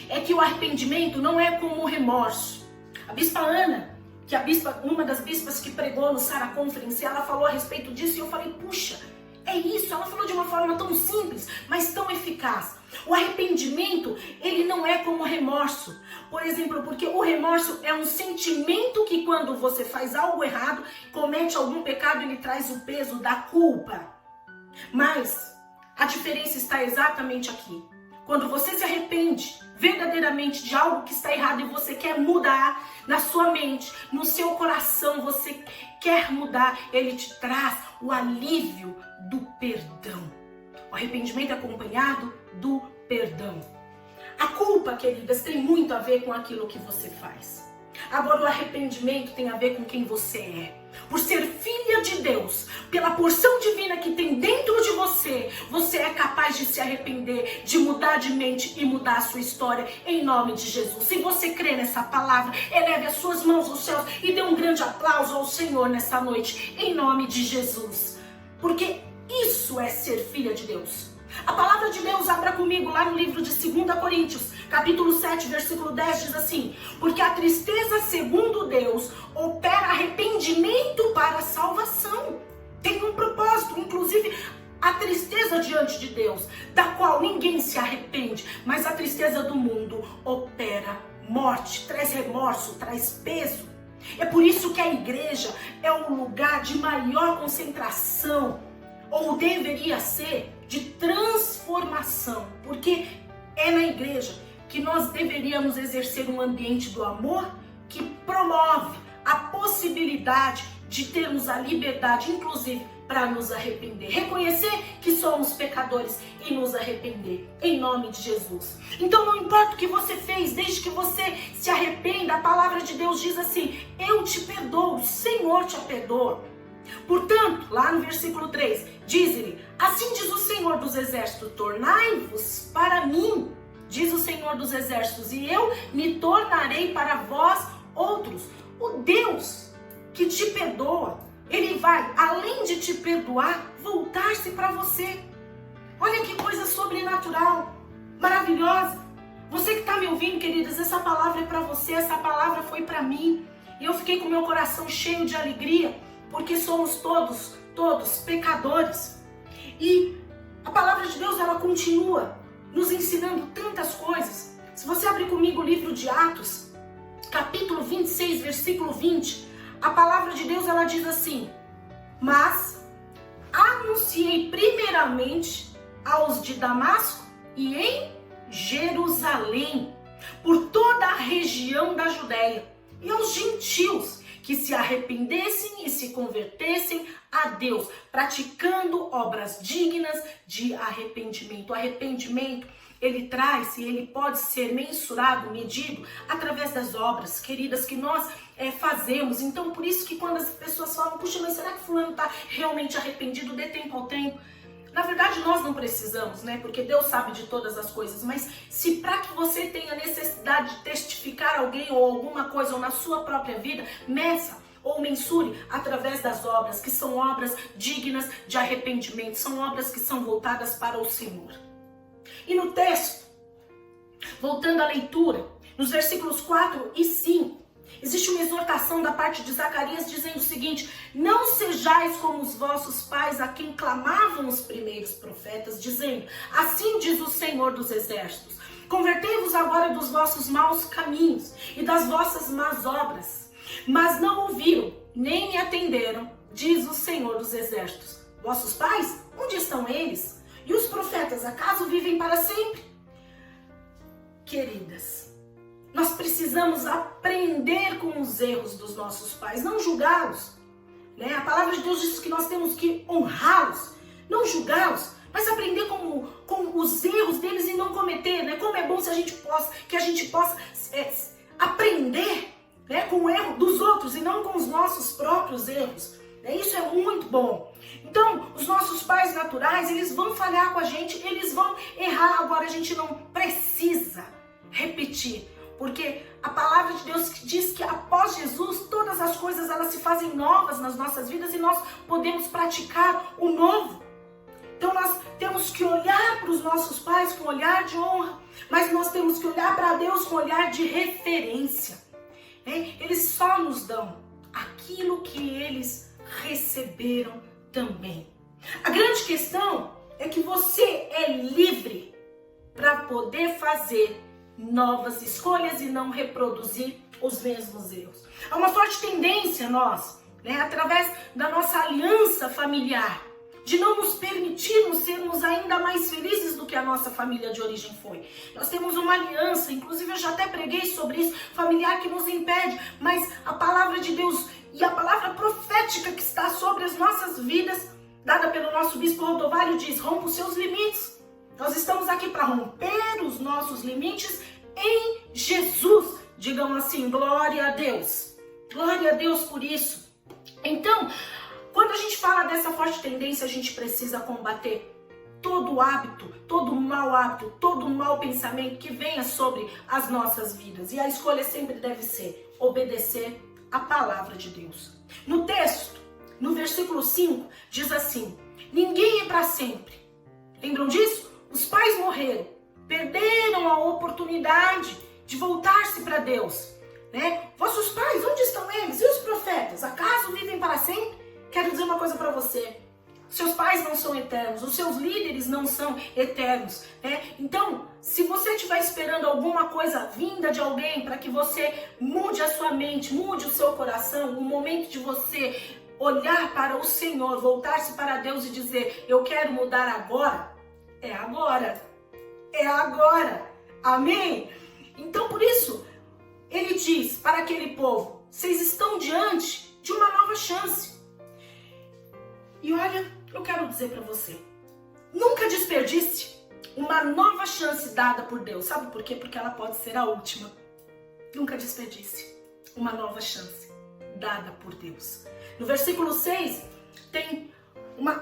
E: é que o arrependimento não é como o remorso. A bispa Ana, que uma das bispas que pregou no Sara Conference, ela falou a respeito disso e eu falei, puxa, é isso. Ela falou de uma forma tão simples, mas tão eficaz. O arrependimento, ele não é como o remorso. Por exemplo, porque o remorso é um sentimento que quando você faz algo errado, comete algum pecado, ele traz o peso da culpa. Mas a diferença está exatamente aqui. Quando você se arrepende verdadeiramente de algo que está errado e você quer mudar na sua mente, no seu coração, você quer mudar, ele te traz o alívio do perdão. O arrependimento é acompanhado do perdão. A culpa, queridas, tem muito a ver com aquilo que você faz. Agora, o arrependimento tem a ver com quem você é. Por ser filha de Deus, pela porção divina que tem dentro de você, você é capaz capaz de se arrepender, de mudar de mente e mudar a sua história, em nome de Jesus. Se você crê nessa palavra, eleve as suas mãos aos céus e dê um grande aplauso ao Senhor nessa noite, em nome de Jesus. Porque isso é ser filha de Deus. A palavra de Deus, abra comigo lá no livro de 2 Coríntios, capítulo 7, versículo 10, diz assim: porque a tristeza segundo Deus opera arrependimento para a salvação. Tem um propósito, inclusive a tristeza diante de Deus, da qual ninguém se arrepende, mas a tristeza do mundo opera morte, traz remorso, traz peso. É por isso que a igreja é um lugar de maior concentração, ou deveria ser, de transformação, porque é na igreja que nós deveríamos exercer um ambiente do amor que promove a possibilidade de termos a liberdade, inclusive, para nos arrepender, reconhecer que somos pecadores e nos arrepender, em nome de Jesus. Então não importa o que você fez, desde que você se arrependa, a palavra de Deus diz assim: eu te perdoo, o Senhor te perdoa. Portanto, lá no versículo 3, diz-lhe: assim diz o Senhor dos Exércitos, tornai-vos para mim, diz o Senhor dos Exércitos, e eu me tornarei para vós outros. O Deus que te perdoa, Ele vai, além de te perdoar, voltar-se para você. Olha que coisa sobrenatural, maravilhosa. Você que está me ouvindo, queridas, essa palavra é para você, essa palavra foi para mim. E eu fiquei com meu coração cheio de alegria, porque somos todos pecadores. E a palavra de Deus, ela continua nos ensinando tantas coisas. Se você abrir comigo o livro de Atos, capítulo 26, versículo 20, a palavra de Deus, ela diz assim: mas anunciei primeiramente aos de Damasco e em Jerusalém, por toda a região da Judéia, e aos gentios, que se arrependessem e se convertessem a Deus, praticando obras dignas de arrependimento. O arrependimento, ele traz e ele pode ser mensurado, medido, através das obras, queridas, que nós fazemos. Então, por isso que quando as pessoas falam: puxa, mas será que fulano está realmente arrependido? Dê tempo ao tempo. Na verdade, nós não precisamos, né? Porque Deus sabe de todas as coisas. Mas se para que você tenha necessidade de testificar alguém ou alguma coisa, ou na sua própria vida, meça ou mensure através das obras, que são obras dignas de arrependimento, são obras que são voltadas para o Senhor. E no texto, voltando à leitura, nos versículos 4 e 5, existe uma exortação da parte de Zacarias dizendo o seguinte: não sejais como os vossos pais, a quem clamavam os primeiros profetas, dizendo: assim diz o Senhor dos Exércitos, convertei-vos agora dos vossos maus caminhos e das vossas más obras. Mas não ouviram, nem me atenderam, diz o Senhor dos Exércitos. Vossos pais, onde estão eles? E os profetas, acaso vivem para sempre? Queridas, nós precisamos aprender com os erros dos nossos pais, não julgá-los, né? A palavra de Deus diz que nós temos que honrá-los, não julgá-los, mas aprender com os erros deles e não cometer, né? Como é bom se a gente possa aprender, né, com o erro dos outros e não com os nossos próprios erros. Isso é muito bom. Então, os nossos pais naturais, eles vão falhar com a gente, eles vão errar. Agora, a gente não precisa repetir, porque a palavra de Deus diz que após Jesus, todas as coisas elas se fazem novas nas nossas vidas e nós podemos praticar o novo. Então, nós temos que olhar para os nossos pais com olhar de honra, mas nós temos que olhar para Deus com olhar de referência. Eles só nos dão aquilo que eles receberam também. A grande questão é que você é livre para poder fazer novas escolhas e não reproduzir os mesmos erros. Há uma forte tendência nós, através da nossa aliança familiar, de não nos permitirmos sermos ainda mais felizes do que a nossa família de origem foi. Nós temos uma aliança, inclusive eu já até preguei sobre isso, familiar, que nos impede, mas a palavra de Deus e a palavra profética que está sobre as nossas vidas, dada pelo nosso bispo Rodovalho, diz: rompa os seus limites. Nós estamos aqui para romper os nossos limites em Jesus. Digam assim: glória a Deus. Glória a Deus por isso. Então, quando a gente fala dessa forte tendência, a gente precisa combater. todo hábito, todo mau hábito, todo mau pensamento que venha sobre as nossas vidas. E a escolha sempre deve ser obedecer a palavra de Deus. No texto, no versículo 5, diz assim: ninguém é para sempre. Lembram disso? Os pais morreram, perderam a oportunidade de voltar-se para Deus, né? Vossos pais, onde estão eles? E os profetas, acaso vivem para sempre? Quero dizer uma coisa para você: seus pais não são eternos, os seus líderes não são eternos, né? Então, se você estiver esperando alguma coisa vinda de alguém para que você mude a sua mente, mude o seu coração, o momento de você olhar para o Senhor, voltar-se para Deus e dizer: eu quero mudar agora, é agora, é agora, amém? Então, por isso, ele diz para aquele povo: vocês estão diante de uma nova chance. E olha, eu quero dizer para você, nunca desperdice uma nova chance dada por Deus. Sabe por quê? Porque ela pode ser a última. Nunca desperdice uma nova chance dada por Deus. No versículo 6 tem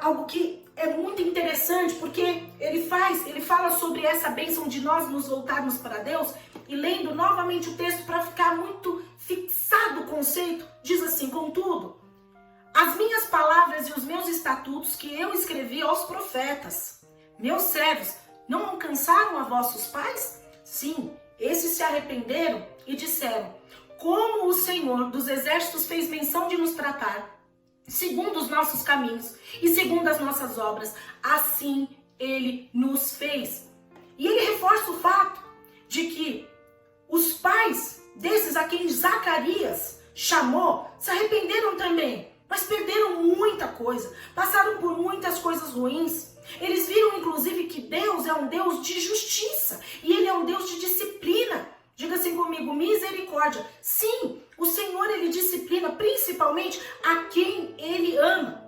E: algo que é muito interessante, porque ele fala sobre essa bênção de nós nos voltarmos para Deus. E lendo novamente o texto para ficar muito fixado o conceito, diz assim: contudo, as minhas palavras e os meus estatutos que eu escrevi aos profetas, meus servos, não alcançaram a vossos pais? Sim, esses se arrependeram e disseram: como o Senhor dos exércitos fez menção de nos tratar, segundo os nossos caminhos e segundo as nossas obras, assim ele nos fez. E ele reforça o fato de que os pais desses a quem Zacarias chamou se arrependeram também, mas perderam muita coisa, passaram por muitas coisas ruins. Eles viram, inclusive, que Deus é um Deus de justiça e Ele é um Deus de disciplina. Diga assim comigo: misericórdia. Sim, o Senhor, Ele disciplina principalmente a quem Ele ama.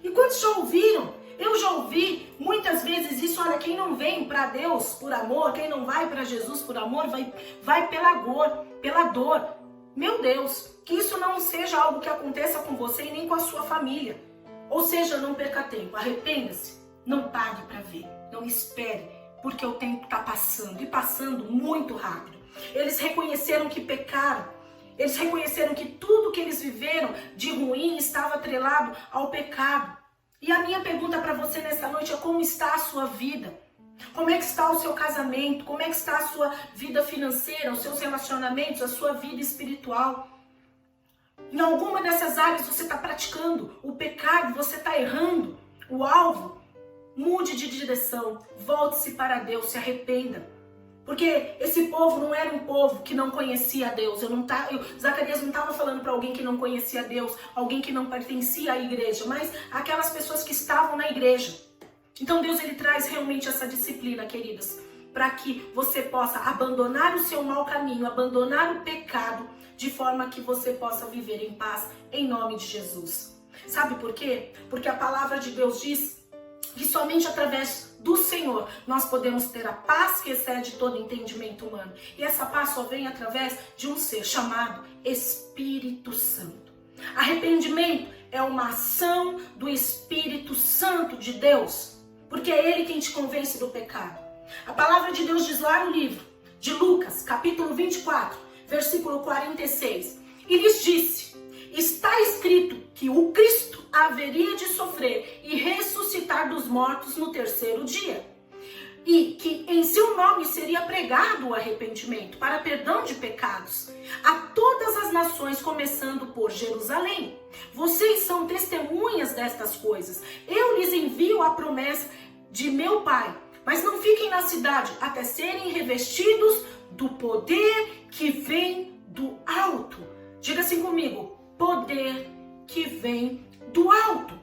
E: E quantos já ouviram? Eu já ouvi muitas vezes isso: olha, quem não vem para Deus por amor, quem não vai para Jesus por amor, vai pela dor. Meu Deus, que isso não seja algo que aconteça com você e nem com a sua família. Ou seja, não perca tempo, arrependa-se, não pague para ver, não espere, porque o tempo está passando, e passando muito rápido. Eles reconheceram que pecaram, eles reconheceram que tudo que eles viveram de ruim estava atrelado ao pecado. E a minha pergunta para você nessa noite é: como está a sua vida? Como é que está o seu casamento? Como é que está a sua vida financeira, os seus relacionamentos, a sua vida espiritual? Em alguma dessas áreas você está praticando o pecado, você está errando o alvo? Mude de direção, volte-se para Deus, se arrependa. Porque esse povo não era um povo que não conhecia a Deus. Zacarias não estava falando para alguém que não conhecia a Deus, alguém que não pertencia à igreja, mas aquelas pessoas que estavam na igreja. Então Deus, Ele traz realmente essa disciplina, queridas, para que você possa abandonar o seu mau caminho, abandonar o pecado, de forma que você possa viver em paz, em nome de Jesus. Sabe por quê? Porque a palavra de Deus diz que somente através do Senhor nós podemos ter a paz que excede todo entendimento humano. E essa paz só vem através de um ser chamado Espírito Santo. Arrependimento é uma ação do Espírito Santo de Deus, porque é Ele quem te convence do pecado. A palavra de Deus diz lá no livro de Lucas, capítulo 24, versículo 46. E lhes disse: está escrito que o Cristo haveria de sofrer e ressuscitar dos mortos no terceiro dia, e que em seu nome seria pregado o arrependimento para perdão de pecados a todas as nações, começando por Jerusalém. Vocês são testemunhas destas coisas. Eu lhes envio a promessa de meu Pai, mas não fiquem na cidade até serem revestidos do poder que vem do alto. Diga assim comigo: poder que vem do alto.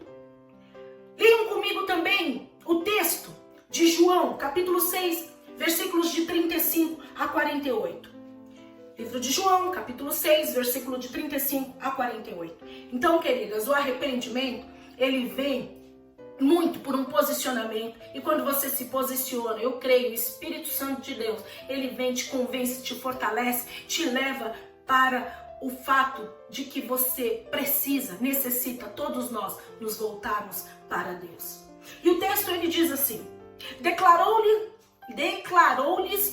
E: Leiam comigo também o texto de João, capítulo 6, versículos de 35 a 48. Livro de João, capítulo 6, versículo de 35 a 48. Então, queridas, o arrependimento, ele vem muito por um posicionamento. E quando você se posiciona, eu creio, o Espírito Santo de Deus, ele vem, te convence, te fortalece, te leva para o fato de que você necessita, todos nós, nos voltarmos para Deus. E o texto, ele diz assim: Declarou-lhes,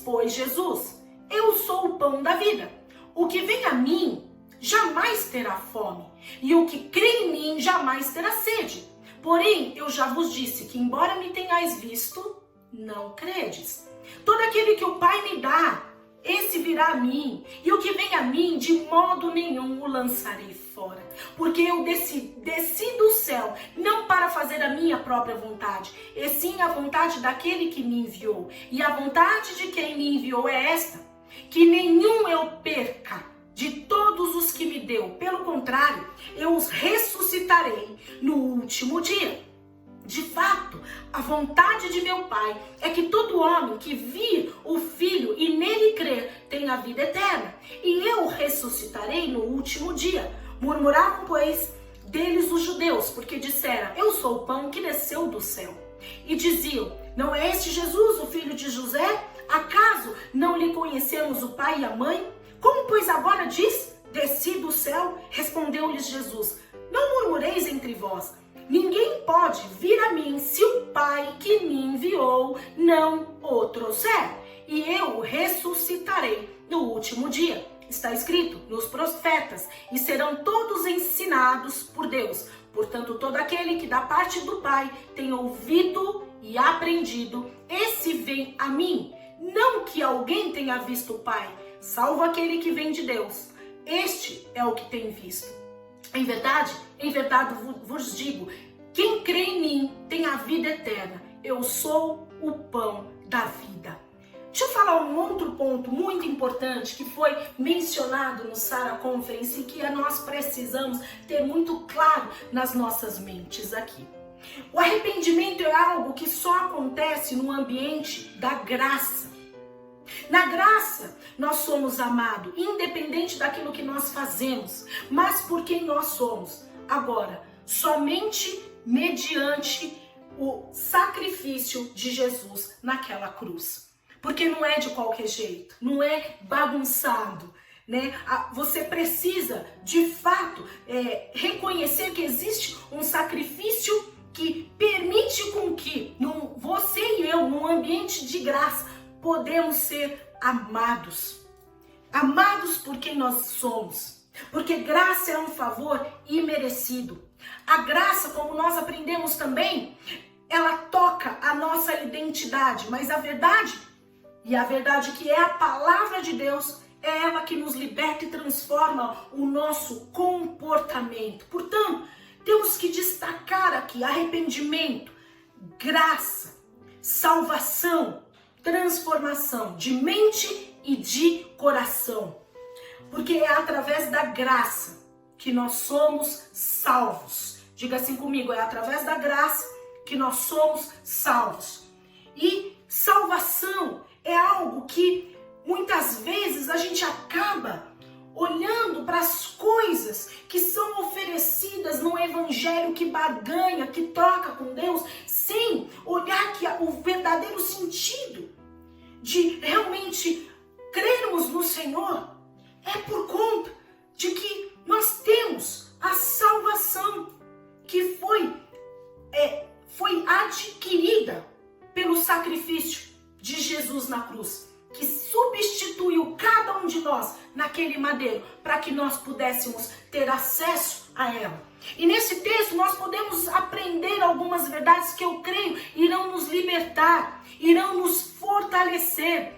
E: pois, Jesus: eu sou o pão da vida. O que vem a mim jamais terá fome, e o que crê em mim jamais terá sede. Porém, eu já vos disse que, embora me tenhais visto, não credes. Todo aquele que o Pai me dá, esse virá a mim, e o que vem a mim, de modo nenhum o lançarei fora. Porque eu desci do céu, não para fazer a minha própria vontade, e sim a vontade daquele que me enviou. E a vontade de quem me enviou é esta: que nenhum eu perca de todos os que me deu. Pelo contrário, eu os ressuscitarei no último dia. De fato, a vontade de meu Pai é que todo homem que vir o Filho e nele crer tenha a vida eterna, e eu o ressuscitarei no último dia. Murmuravam, pois, deles os judeus, porque disseram: eu sou o pão que desceu do céu. E diziam: não é este Jesus, o filho de José? Acaso não lhe conhecemos o pai e a mãe? Como, pois, agora diz: desci do céu? Respondeu-lhes Jesus: não murmureis entre vós. Ninguém pode vir a mim se o Pai que me enviou não o trouxer, e eu o ressuscitarei no último dia. Está escrito nos profetas: e serão todos ensinados por Deus. Portanto, todo aquele que da parte do Pai tem ouvido e aprendido, esse vem a mim. Não que alguém tenha visto o Pai, salvo aquele que vem de Deus. Este é o que tem visto. Em verdade vos digo, quem crê em mim tem a vida eterna. Eu sou o pão da vida. Deixa eu falar um outro ponto muito importante que foi mencionado no Sara Conference e que nós precisamos ter muito claro nas nossas mentes aqui. O arrependimento é algo que só acontece no ambiente da graça. Na graça, nós somos amados, independente daquilo que nós fazemos, mas por quem nós somos. Agora, somente mediante o sacrifício de Jesus naquela cruz. Porque não é de qualquer jeito, não é bagunçado, né? Você precisa, de fato, reconhecer que existe um sacrifício que permite com que você e eu, num ambiente de graça, podemos ser amados. Amados por quem nós somos. Porque graça é um favor imerecido. A graça, como nós aprendemos também, ela toca a nossa identidade. Mas a verdade que é a palavra de Deus, é ela que nos liberta e transforma o nosso comportamento. Portanto, temos que destacar aqui arrependimento, graça, salvação, transformação de mente e de coração. Porque é através da graça que nós somos salvos. Diga assim comigo: é através da graça que nós somos salvos. E salvação é algo que muitas vezes a gente acaba olhando para as coisas que são oferecidas no evangelho, que barganha, que troca com Deus, sem olhar que o verdadeiro sentido de realmente crermos no Senhor é por conta de que nós temos a salvação que foi adquirida pelo sacrifício de Jesus na cruz, que substituiu cada um de nós naquele madeiro para que nós pudéssemos ter acesso a ela. E nesse texto nós podemos aprender algumas verdades que eu creio irão nos libertar, irão nos fortalecer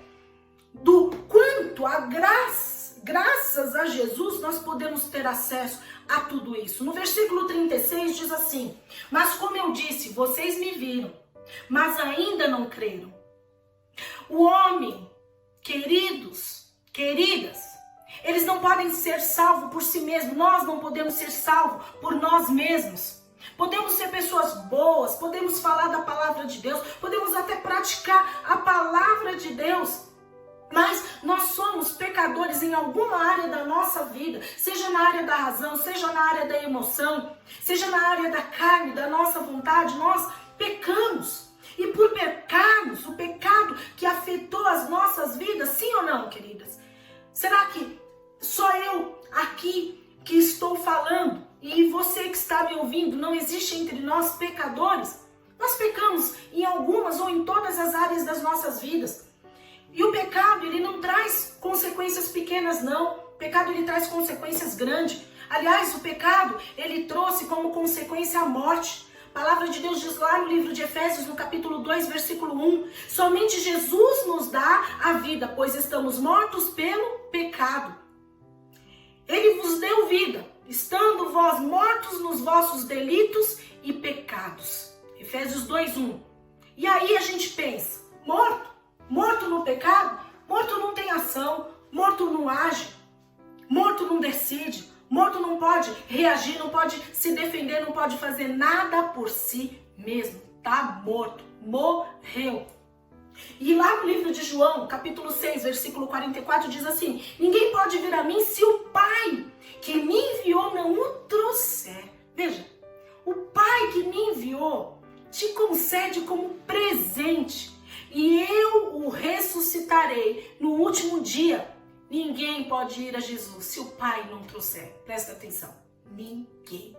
E: do quanto a graças a Jesus nós podemos ter acesso a tudo isso. No versículo 36 diz assim: mas como eu disse, vocês me viram, mas ainda não creram. O homem, queridos, queridas, eles não podem ser salvos por si mesmos. Nós não podemos ser salvos por nós mesmos. Podemos ser pessoas boas, podemos falar da palavra de Deus, podemos até praticar a palavra de Deus, mas nós somos pecadores em alguma área da nossa vida, seja na área da razão, seja na área da emoção, seja na área da carne, da nossa vontade. Nós pecamos. E por pecarmos, o pecado que afetou as nossas vidas, sim ou não, queridas? Será que só eu aqui que estou falando e você que está me ouvindo, não existe entre nós pecadores? Nós pecamos em algumas ou em todas áreas das nossas vidas. E o pecado, ele não traz consequências pequenas, não. O pecado, ele traz consequências grandes. Aliás, o pecado, ele trouxe como consequência a morte. A palavra de Deus diz lá no livro de Efésios, no capítulo 2, versículo 1, somente Jesus nos dá a vida, pois estamos mortos pelo pecado. Ele vos deu vida, estando vós mortos nos vossos delitos e pecados. Efésios 2, 1. E aí a gente pensa, morto no pecado, morto não tem ação, morto não age, morto não decide, morto não pode reagir, não pode se defender, não pode fazer nada por si mesmo. Tá morto, morreu. E lá no livro de João, capítulo 6, versículo 44, diz assim: ninguém pode vir a mim se o Pai que me enviou não o trouxer. Veja, o Pai que me enviou te concede como presente e eu o ressuscitarei no último dia. Ninguém pode ir a Jesus se o Pai não trouxer. Presta atenção. Ninguém.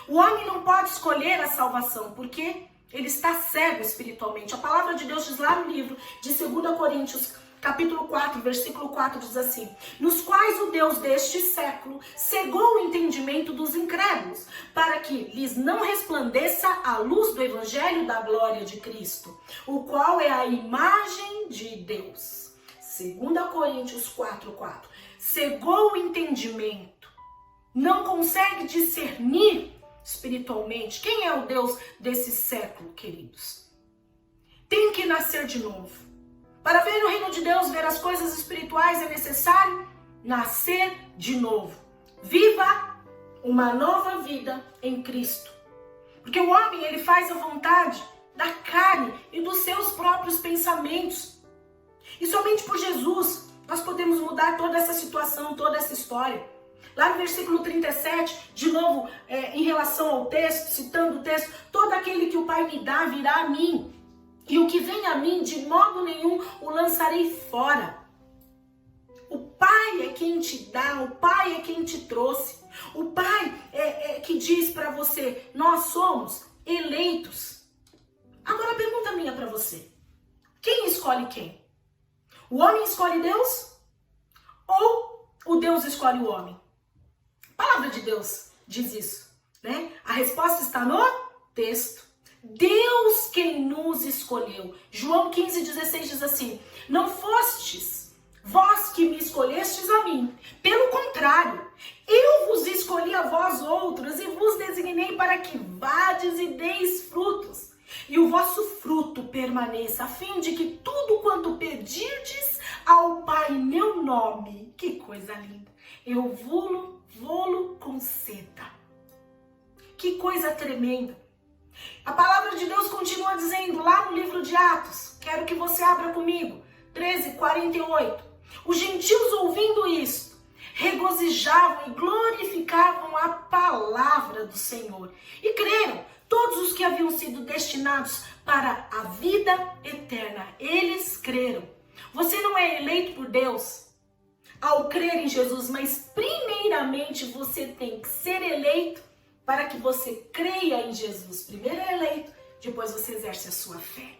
E: O homem não pode escolher a salvação porque ele está cego espiritualmente. A palavra de Deus diz lá no livro de 2 Coríntios, capítulo 4, versículo 4, diz assim: nos quais o Deus deste século cegou o entendimento dos incrédulos, para que lhes não resplandeça a luz do evangelho da glória de Cristo, o qual é a imagem de Deus. 2 Coríntios 4, 4. Cegou o entendimento, não consegue discernir espiritualmente quem é o Deus desse século, queridos. Tem que nascer de novo. Para ver o reino de Deus, ver as coisas espirituais, é necessário nascer de novo. Viva uma nova vida em Cristo. Porque o homem, ele faz a vontade da carne e dos seus próprios pensamentos. E somente por Jesus nós podemos mudar toda essa situação, toda essa história. Lá no versículo 37, de novo, em relação ao texto, citando o texto: todo aquele que o Pai me dá virá a mim, e o que vem a mim, de modo nenhum o lançarei fora. O Pai é quem te dá, o Pai é quem te trouxe. O Pai é que diz para você: nós somos eleitos. Agora a pergunta minha para você: quem escolhe quem? O homem escolhe Deus? Ou o Deus escolhe o homem? A palavra de Deus diz isso, né? A resposta está no texto. Deus quem nos escolheu. João 15,16 diz assim: não fostes vós que me escolhestes a mim. Pelo contrário, eu vos escolhi a vós outros e vos designei para que vades e deis frutos. E o vosso fruto permaneça, a fim de que tudo quanto pedirdes ao Pai em meu nome, que coisa linda, eu vou-lo conceda. Que coisa tremenda. A palavra de Deus continua dizendo lá no livro de Atos, quero que você abra comigo, 13:48. Os gentios, ouvindo isto, regozijavam e glorificavam a palavra do Senhor. E creram todos os que haviam sido destinados para a vida eterna. Eles creram. Você não é eleito por Deus ao crer em Jesus, mas primeiramente você tem que ser eleito para que você creia em Jesus. Primeiro é eleito, depois você exerce a sua fé.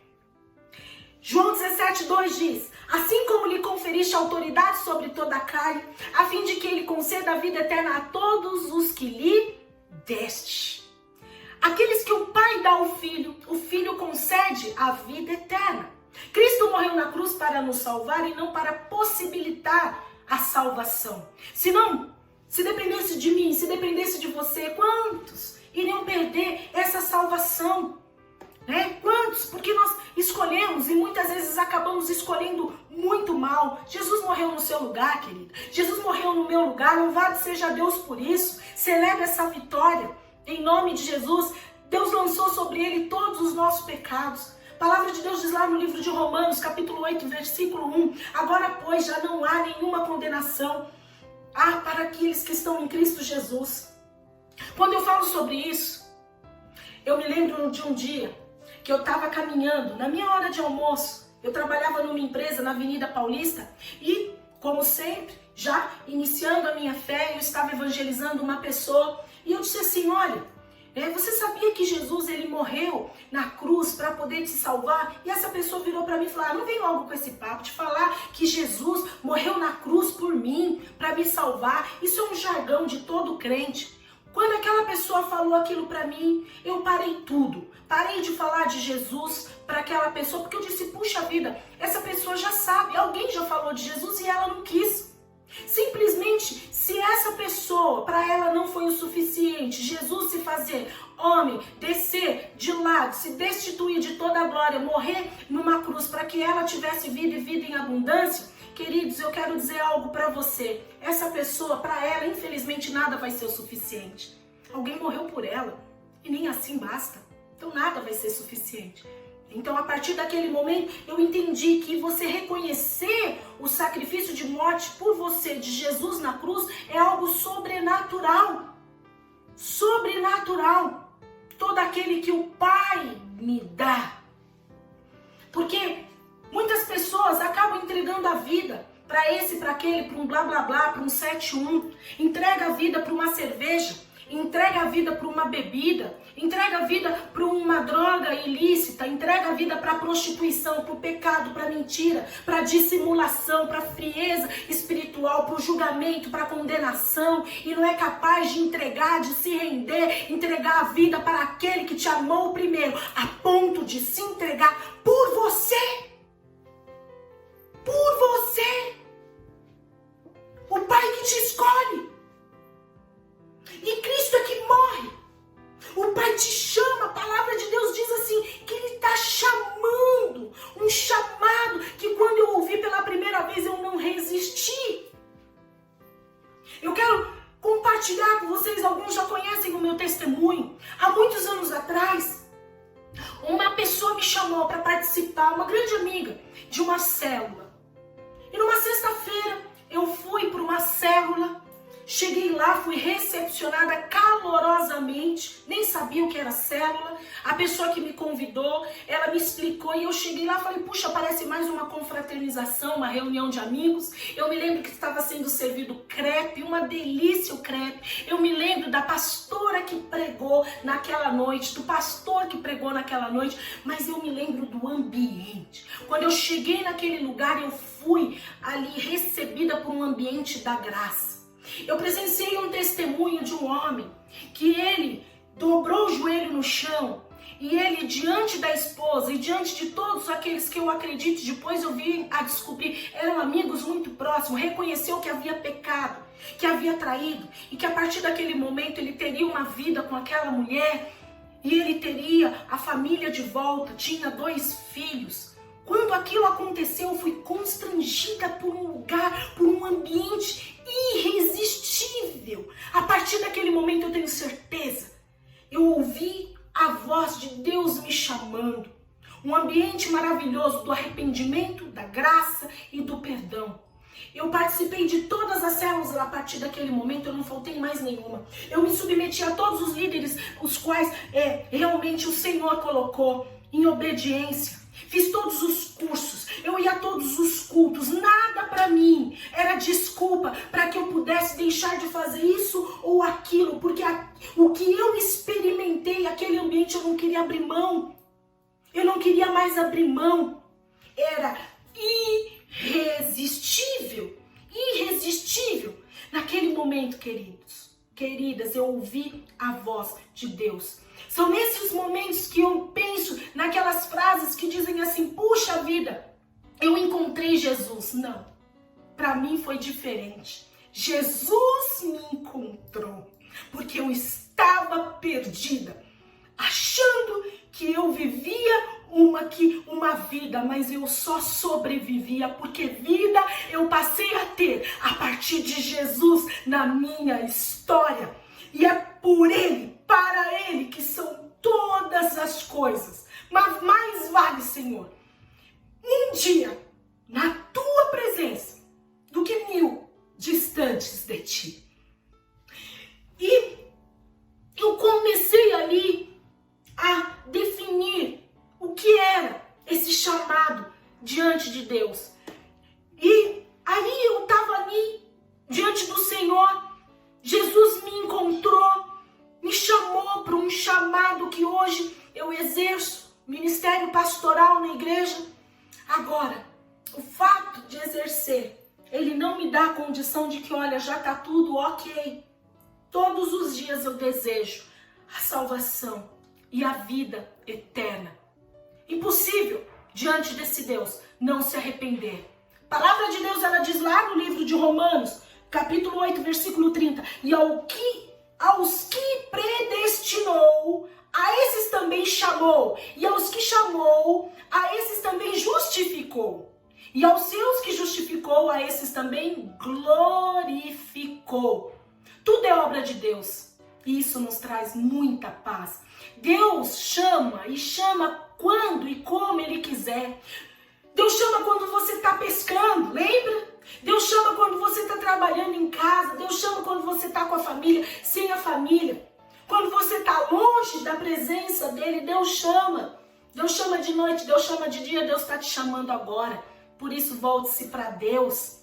E: João 17:2 diz: assim como lhe conferiste autoridade sobre toda a carne, a fim de que ele conceda a vida eterna a todos os que lhe deste. Aqueles que o Pai dá ao Filho, o Filho concede a vida eterna. Cristo morreu na cruz para nos salvar e não para possibilitar a salvação. Se dependesse de mim, se dependesse de você, quantos iriam perder essa salvação? Né? Quantos? Porque nós escolhemos e muitas vezes acabamos escolhendo muito mal. Jesus morreu no seu lugar, querida. Jesus morreu no meu lugar. Louvado seja Deus por isso. Celebra essa vitória. Em nome de Jesus, Deus lançou sobre ele todos os nossos pecados. A palavra de Deus diz lá no livro de Romanos, capítulo 8, versículo 1. Agora, pois, já não há nenhuma condenação para aqueles que estão em Cristo Jesus. Quando eu falo sobre isso, eu me lembro de um dia que eu estava caminhando, na minha hora de almoço. Eu trabalhava numa empresa na Avenida Paulista e, como sempre, já iniciando a minha fé, eu estava evangelizando uma pessoa. E eu disse assim: olha, Você sabia que Jesus ele morreu na cruz para poder te salvar? E essa pessoa virou para mim e falou: não vem logo com esse papo de falar que Jesus morreu na cruz por mim, para me salvar. Isso é um jargão de todo crente. Quando aquela pessoa falou aquilo para mim, eu parei tudo. Parei de falar de Jesus para aquela pessoa, porque eu disse: puxa vida, essa pessoa já sabe, alguém já falou de Jesus e ela não quis. Simplesmente, se essa pessoa, para ela não foi o suficiente, Jesus se fazer homem, descer de lado, se destituir de toda a glória, morrer numa cruz para que ela tivesse vida e vida em abundância, queridos, eu quero dizer algo para você. Essa pessoa, para ela, infelizmente, nada vai ser o suficiente. Alguém morreu por ela e nem assim basta. Então nada vai ser suficiente. Então, a partir daquele momento, eu entendi que você reconhecer o sacrifício de morte por você, de Jesus na cruz, é algo sobrenatural. Sobrenatural. Todo aquele que o Pai me dá. Porque muitas pessoas acabam entregando a vida para esse, para aquele, para um blá blá blá, para um 7-1. Entrega a vida para uma cerveja. Entrega a vida para uma bebida, entrega a vida para uma droga ilícita, entrega a vida para a prostituição, para o pecado, para a mentira, para a dissimulação, para a frieza espiritual, para o julgamento, para a condenação, e não é capaz de entregar, de se render, entregar a vida para aquele que te amou primeiro, a ponto de se entregar por você. Por você. O Pai que te escolhe. E Cristo é que morre. O Pai te chama, a palavra de Deus diz assim, que Ele está chamando, um chamado que quando eu ouvi pela primeira vez eu não resisti. Eu quero compartilhar com vocês, alguns já conhecem o meu testemunho. Há muitos anos atrás, uma pessoa me chamou para participar, uma grande amiga, de uma célula. E numa sexta-feira eu fui para uma célula. Cheguei lá, fui recepcionada calorosamente, nem sabia o que era célula. A pessoa que me convidou, ela me explicou e eu cheguei lá e falei: puxa, parece mais uma confraternização, uma reunião de amigos. Eu me lembro que estava sendo servido crepe, uma delícia o crepe. Eu me lembro da pastora que pregou naquela noite, do pastor que pregou naquela noite, mas eu me lembro do ambiente. Quando eu cheguei naquele lugar, eu fui ali recebida por um ambiente da graça. Eu presenciei um testemunho de um homem que ele dobrou o joelho no chão e ele, diante da esposa e diante de todos aqueles que eu acredito, depois eu vim a descobrir, eram amigos muito próximos, reconheceu que havia pecado, que havia traído e que a partir daquele momento ele teria uma vida com aquela mulher e ele teria a família de volta, tinha 2 filhos. Quando aquilo aconteceu, eu fui constrangida por um lugar, por um ambiente irresistível. A partir daquele momento eu tenho certeza, eu ouvi a voz de Deus me chamando. Um ambiente maravilhoso do arrependimento, da graça e do perdão. Eu participei de todas as células a partir daquele momento, eu não faltei em mais nenhuma. Eu me submeti a todos os líderes, os quais realmente o Senhor colocou em obediência. Fiz todos os cursos, eu ia a todos os cultos, nada para mim era desculpa para que eu pudesse deixar de fazer isso ou aquilo, porque o que eu experimentei, aquele ambiente, eu não queria abrir mão, eu não queria mais abrir mão, era irresistível, irresistível. Naquele momento, queridos, queridas, eu ouvi a voz de Deus. São nesses momentos que eu penso naquelas frases que dizem assim: puxa vida, eu encontrei Jesus. Não, para mim foi diferente. Jesus me encontrou, porque eu estava perdida, achando que eu vivia uma vida, mas eu só sobrevivia, porque vida eu passei a ter a partir de Jesus na minha história. E é por Ele, para Ele, que são todas as coisas. Mas mais vale, Senhor, um dia na Tua presença do que 1000 distantes de Ti. E eu comecei ali a definir o que era esse chamado diante de Deus. E aí eu estava ali diante do Senhor. Jesus me encontrou me chamou para um chamado que hoje eu exerço, ministério pastoral na igreja. Agora, o fato de exercer, ele não me dá a condição de que, olha, já está tudo ok. Todos os dias eu desejo a salvação e a vida eterna. Impossível, diante desse Deus, não se arrepender. A palavra de Deus, ela diz lá no livro de Romanos, capítulo 8, versículo 30, e aos que predestinou, a esses também chamou, e aos que chamou, a esses também justificou, e aos seus que justificou, a esses também glorificou. Tudo é obra de Deus, e isso nos traz muita paz. Deus chama, e chama quando e como Ele quiser. Deus chama quando você está pescando, lembra? Deus chama quando você está trabalhando em casa. Deus chama quando você está com a família, sem a família. Quando você está longe da presença dEle, Deus chama. Deus chama de noite, Deus chama de dia, Deus está te chamando agora. Por isso, volte-se para Deus.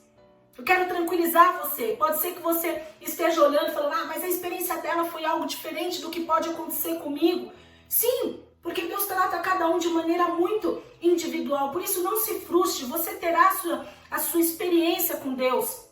E: Eu quero tranquilizar você. Pode ser que você esteja olhando e falando, mas a experiência dela foi algo diferente do que pode acontecer comigo. Sim, porque Deus trata cada um de maneira muito individual. Por isso, não se frustre. Você terá a sua experiência com Deus.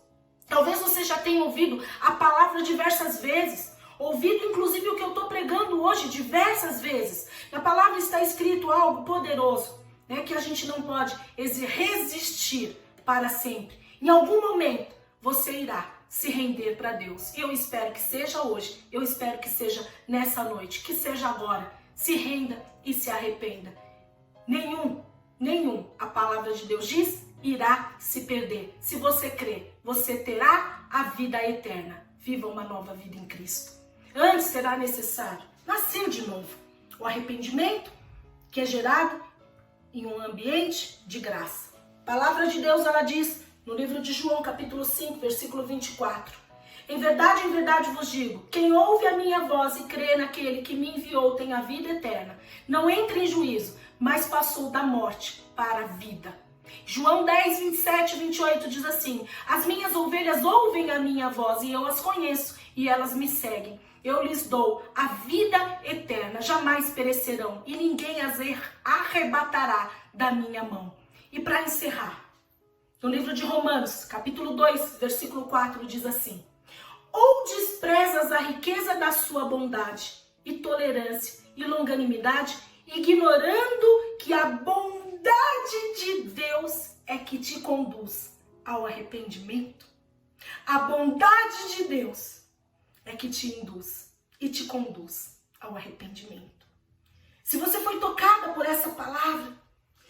E: Talvez você já tenha ouvido a palavra diversas vezes. Ouvido, inclusive, o que eu estou pregando hoje diversas vezes. Na palavra está escrito algo poderoso, né, que a gente não pode resistir para sempre. Em algum momento, você irá se render para Deus. Eu espero que seja hoje. Eu espero que seja nessa noite. Que seja agora. Se renda e se arrependa. Nenhum, a palavra de Deus diz, irá se perder. Se você crer, você terá a vida eterna. Viva uma nova vida em Cristo. Antes será necessário nascer de novo. O arrependimento, que é gerado em um ambiente de graça. A palavra de Deus, ela diz no livro de João, capítulo 5, versículo 24. Em verdade vos digo, quem ouve a minha voz e crê naquele que me enviou tem a vida eterna. Não entra em juízo, mas passou da morte para a vida. João 10, 27 e 28 diz assim, as minhas ovelhas ouvem a minha voz e eu as conheço e elas me seguem. Eu lhes dou a vida eterna, jamais perecerão e ninguém as arrebatará da minha mão. E para encerrar, no livro de Romanos, capítulo 2, versículo 4, diz assim, ou desprezas a riqueza da sua bondade e tolerância e longanimidade, ignorando que a bondade de Deus é que te conduz ao arrependimento? A bondade de Deus é que te induz e te conduz ao arrependimento. Se você foi tocada por essa palavra,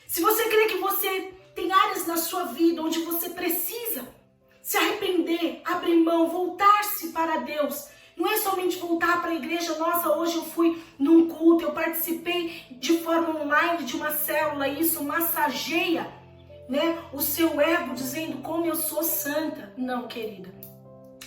E: se você crê que você tem áreas na sua vida onde você precisa se arrepender, abrir mão, voltar-se para Deus. Não é somente voltar para a igreja. Nossa, hoje eu fui num culto, eu participei de forma online de uma célula, isso massageia, né, o seu ego dizendo como eu sou santa. Não, querida.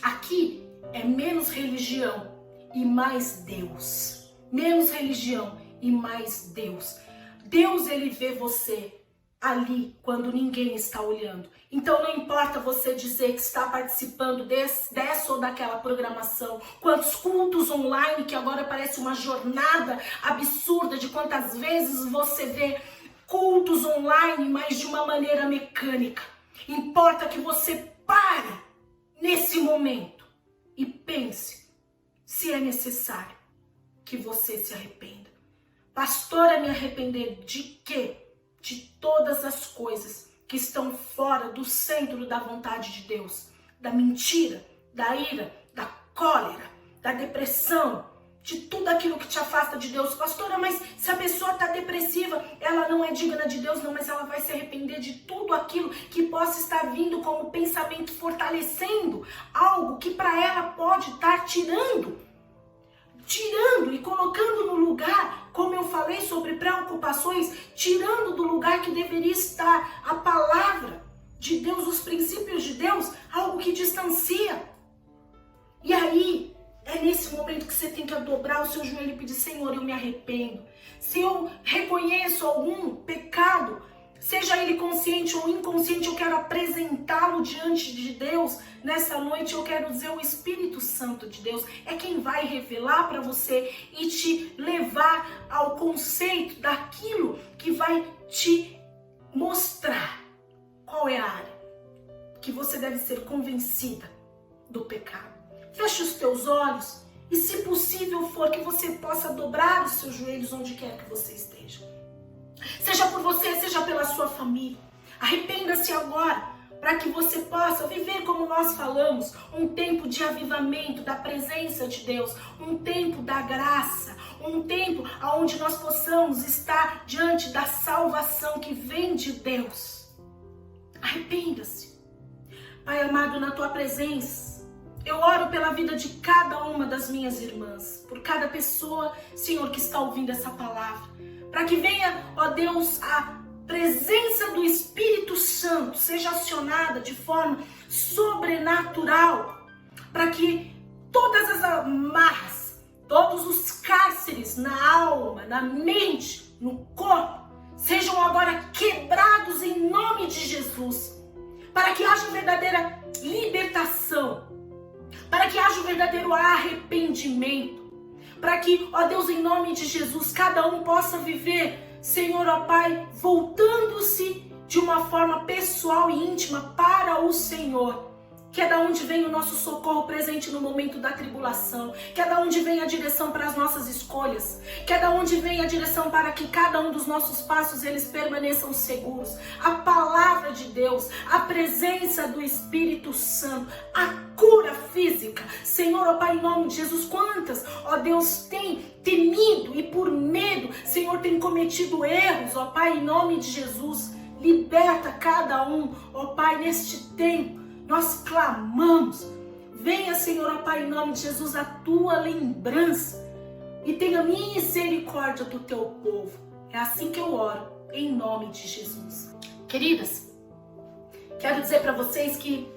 E: Aqui é menos religião e mais Deus. Menos religião e mais Deus. Deus, ele vê você ali quando ninguém está olhando. Então não importa você dizer que está participando dessa ou daquela programação, quantos cultos online, que agora parece uma jornada absurda de quantas vezes você vê cultos online, mas de uma maneira mecânica. Importa que você pare nesse momento e pense se é necessário que você se arrependa. Pastora, me arrepender de quê? De todas as coisas que estão fora do centro da vontade de Deus. Da mentira, da ira, da cólera, da depressão, de tudo aquilo que te afasta de Deus. Pastora, mas se a pessoa está depressiva, ela não é digna de Deus, não, mas ela vai se arrepender de tudo aquilo que possa estar vindo como pensamento, fortalecendo algo que para ela pode estar tirando e colocando no lugar, como eu falei sobre preocupações, tirando do lugar que deveria estar a palavra de Deus, os princípios de Deus, algo que distancia. E aí, é nesse momento que você tem que dobrar o seu joelho e pedir, Senhor, eu me arrependo. Se eu reconheço algum pecado, seja seja ele consciente ou inconsciente, eu quero apresentá-lo diante de Deus. Nessa noite eu quero dizer, o Espírito Santo de Deus é quem vai revelar para você e te levar ao conceito daquilo que vai te mostrar qual é a área que você deve ser convencida do pecado. Feche os teus olhos e, se possível for, que você possa dobrar os seus joelhos onde quer que você esteja. Seja por você, seja pela sua família. Arrependa-se agora, para que você possa viver, como nós falamos, um tempo de avivamento da presença de Deus, um tempo da graça, um tempo onde nós possamos estar diante da salvação que vem de Deus. Arrependa-se. Pai amado, na tua presença, eu oro pela vida de cada uma das minhas irmãs, por cada pessoa, Senhor, que está ouvindo essa palavra, para que venha, ó Deus, a presença do Espírito Santo seja acionada de forma sobrenatural, para que todas as amarras, todos os cárceres na alma, na mente, no corpo, sejam agora quebrados em nome de Jesus, para que haja verdadeira libertação, para que haja um verdadeiro arrependimento, para que, ó Deus, em nome de Jesus, cada um possa viver, Senhor, ó Pai, voltando-se de uma forma pessoal e íntima para o Senhor, que é da onde vem o nosso socorro presente no momento da tribulação, que é da onde vem a direção para as nossas escolhas, que é da onde vem a direção para que cada um dos nossos passos eles permaneçam seguros. A palavra de Deus, a presença do Espírito Santo, a cura física. Senhor, ó Pai, em nome de Jesus, quantas, ó Deus, tem temido e por medo, Senhor, tem cometido erros, ó Pai, em nome de Jesus, liberta cada um, ó Pai, neste tempo. Nós clamamos, venha, Senhor, ó Pai, em nome de Jesus, a tua lembrança e tenha misericórdia do teu povo. É assim que eu oro, em nome de Jesus. Queridas, quero dizer para vocês que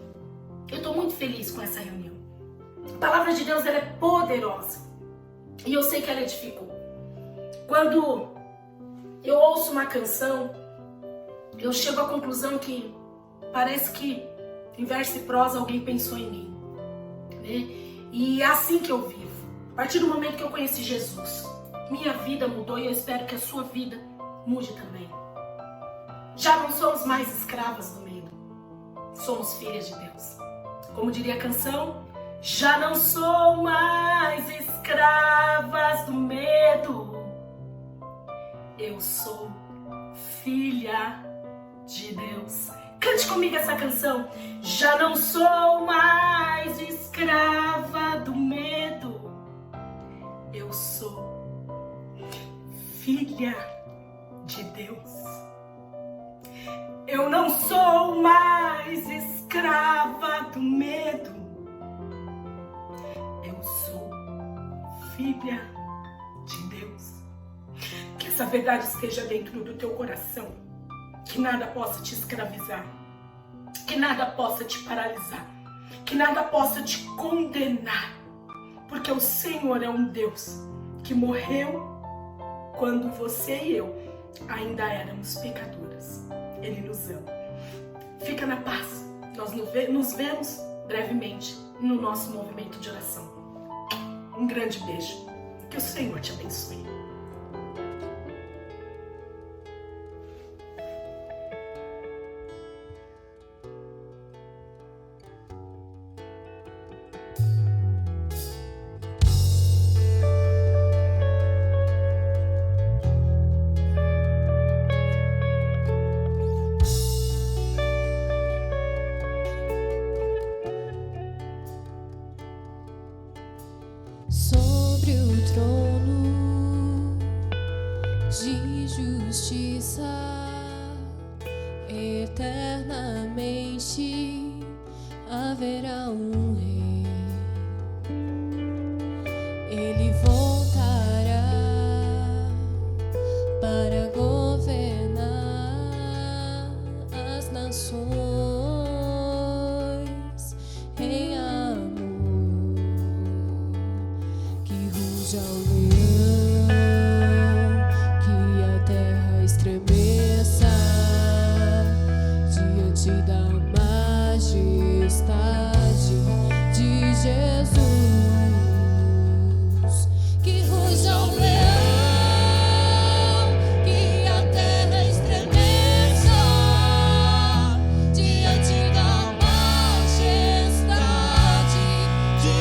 E: eu estou muito feliz com essa reunião. A palavra de Deus, ela é poderosa e eu sei que ela edificou. Quando eu ouço uma canção, eu chego à conclusão que parece que em verso e prosa alguém pensou em mim, né? E é assim que eu vivo. A partir do momento que eu conheci Jesus, minha vida mudou e eu espero que a sua vida mude também. Já não somos mais escravas do medo, somos filhas de Deus. Como diria a canção, já não sou mais escravas do medo, eu sou filha de Deus. Cante comigo essa canção. Já não sou mais escrava do medo, eu sou filha de Deus. Eu não sou mais escrava do medo, eu sou filha de Deus. Que essa verdade esteja dentro do teu coração. Que nada possa te escravizar, que nada possa te paralisar, que nada possa te condenar, porque o Senhor é um Deus que morreu quando você e eu ainda éramos pecadoras. Ele nos ama. Fica na paz. Nós nos vemos brevemente no nosso movimento de oração. Um grande beijo. Que o Senhor te abençoe.
A: Sobre o trono de justiça, eternamente haverá um rei. Ele voltará para governar as nações em amor. Ruja o leão, que a terra estremeça. diante da majestade de Jesus. Que ruja o leão, que a terra estremeça diante da majestade de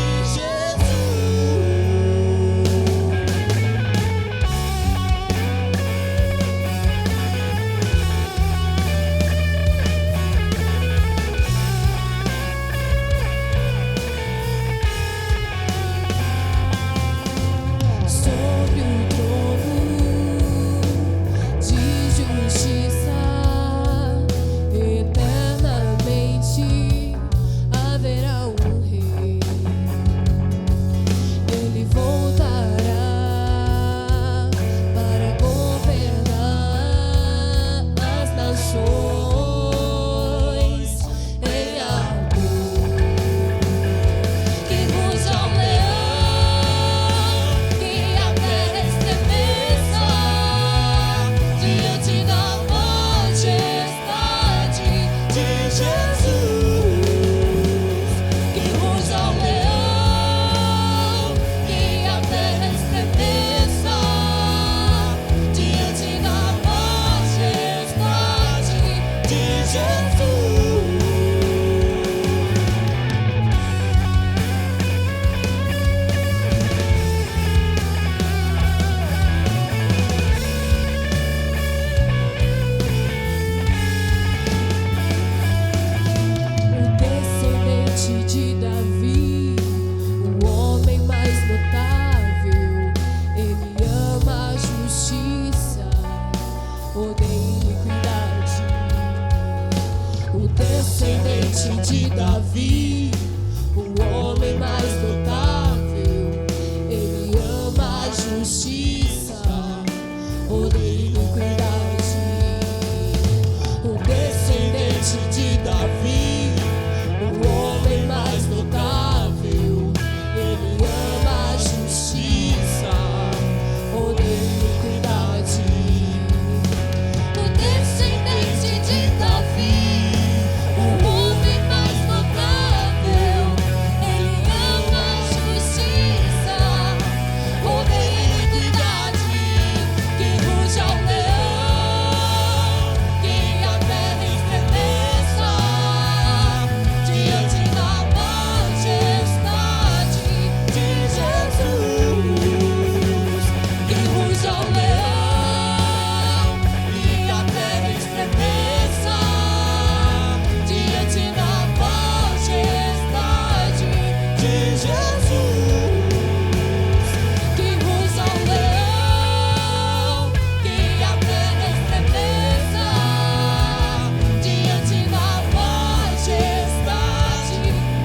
A: sobre o trono de justiça, eternamente haverá um rei. Ele voltará para governar as nações em amor. Que ruja o leão, que a terra estremeça diante da majestade de Jesus. Que ruja o leão, que a terra estremeça diante da majestade de Jesus. O descendente de Davi, o homem mais notável, ele ama a justiça, odeia iniquidade. O descendente de Davi, o homem mais notável, ele ama a justiça, odeia iniquidade. O descendente de Davi, o homem mais notável, ele ama a justiça, odeia iniquidade. O descendente de Davi, o homem mais notável, ele ama a justiça, odeia iniquidade. Que ruja o leão, que a terra estremeça diante da majestade de Jesus. Que ruja o leão, que a terra estremeça diante da majestade de Jesus. Que ruja o leão, que a terra estremeça diante da majestade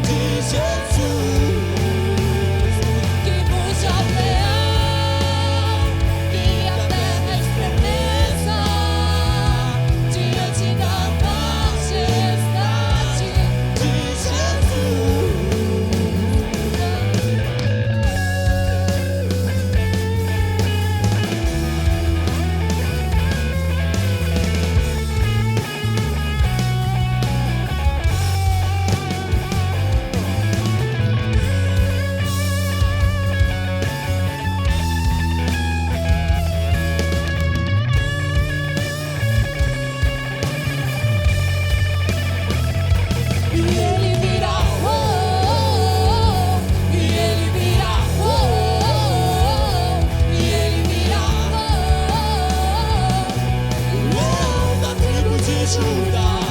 A: de Jesus. Que ruja o leão, que a terra estremeça diante da majestade de E ele virá, e ele virá, e ele virá, o leão da tribo de Judá.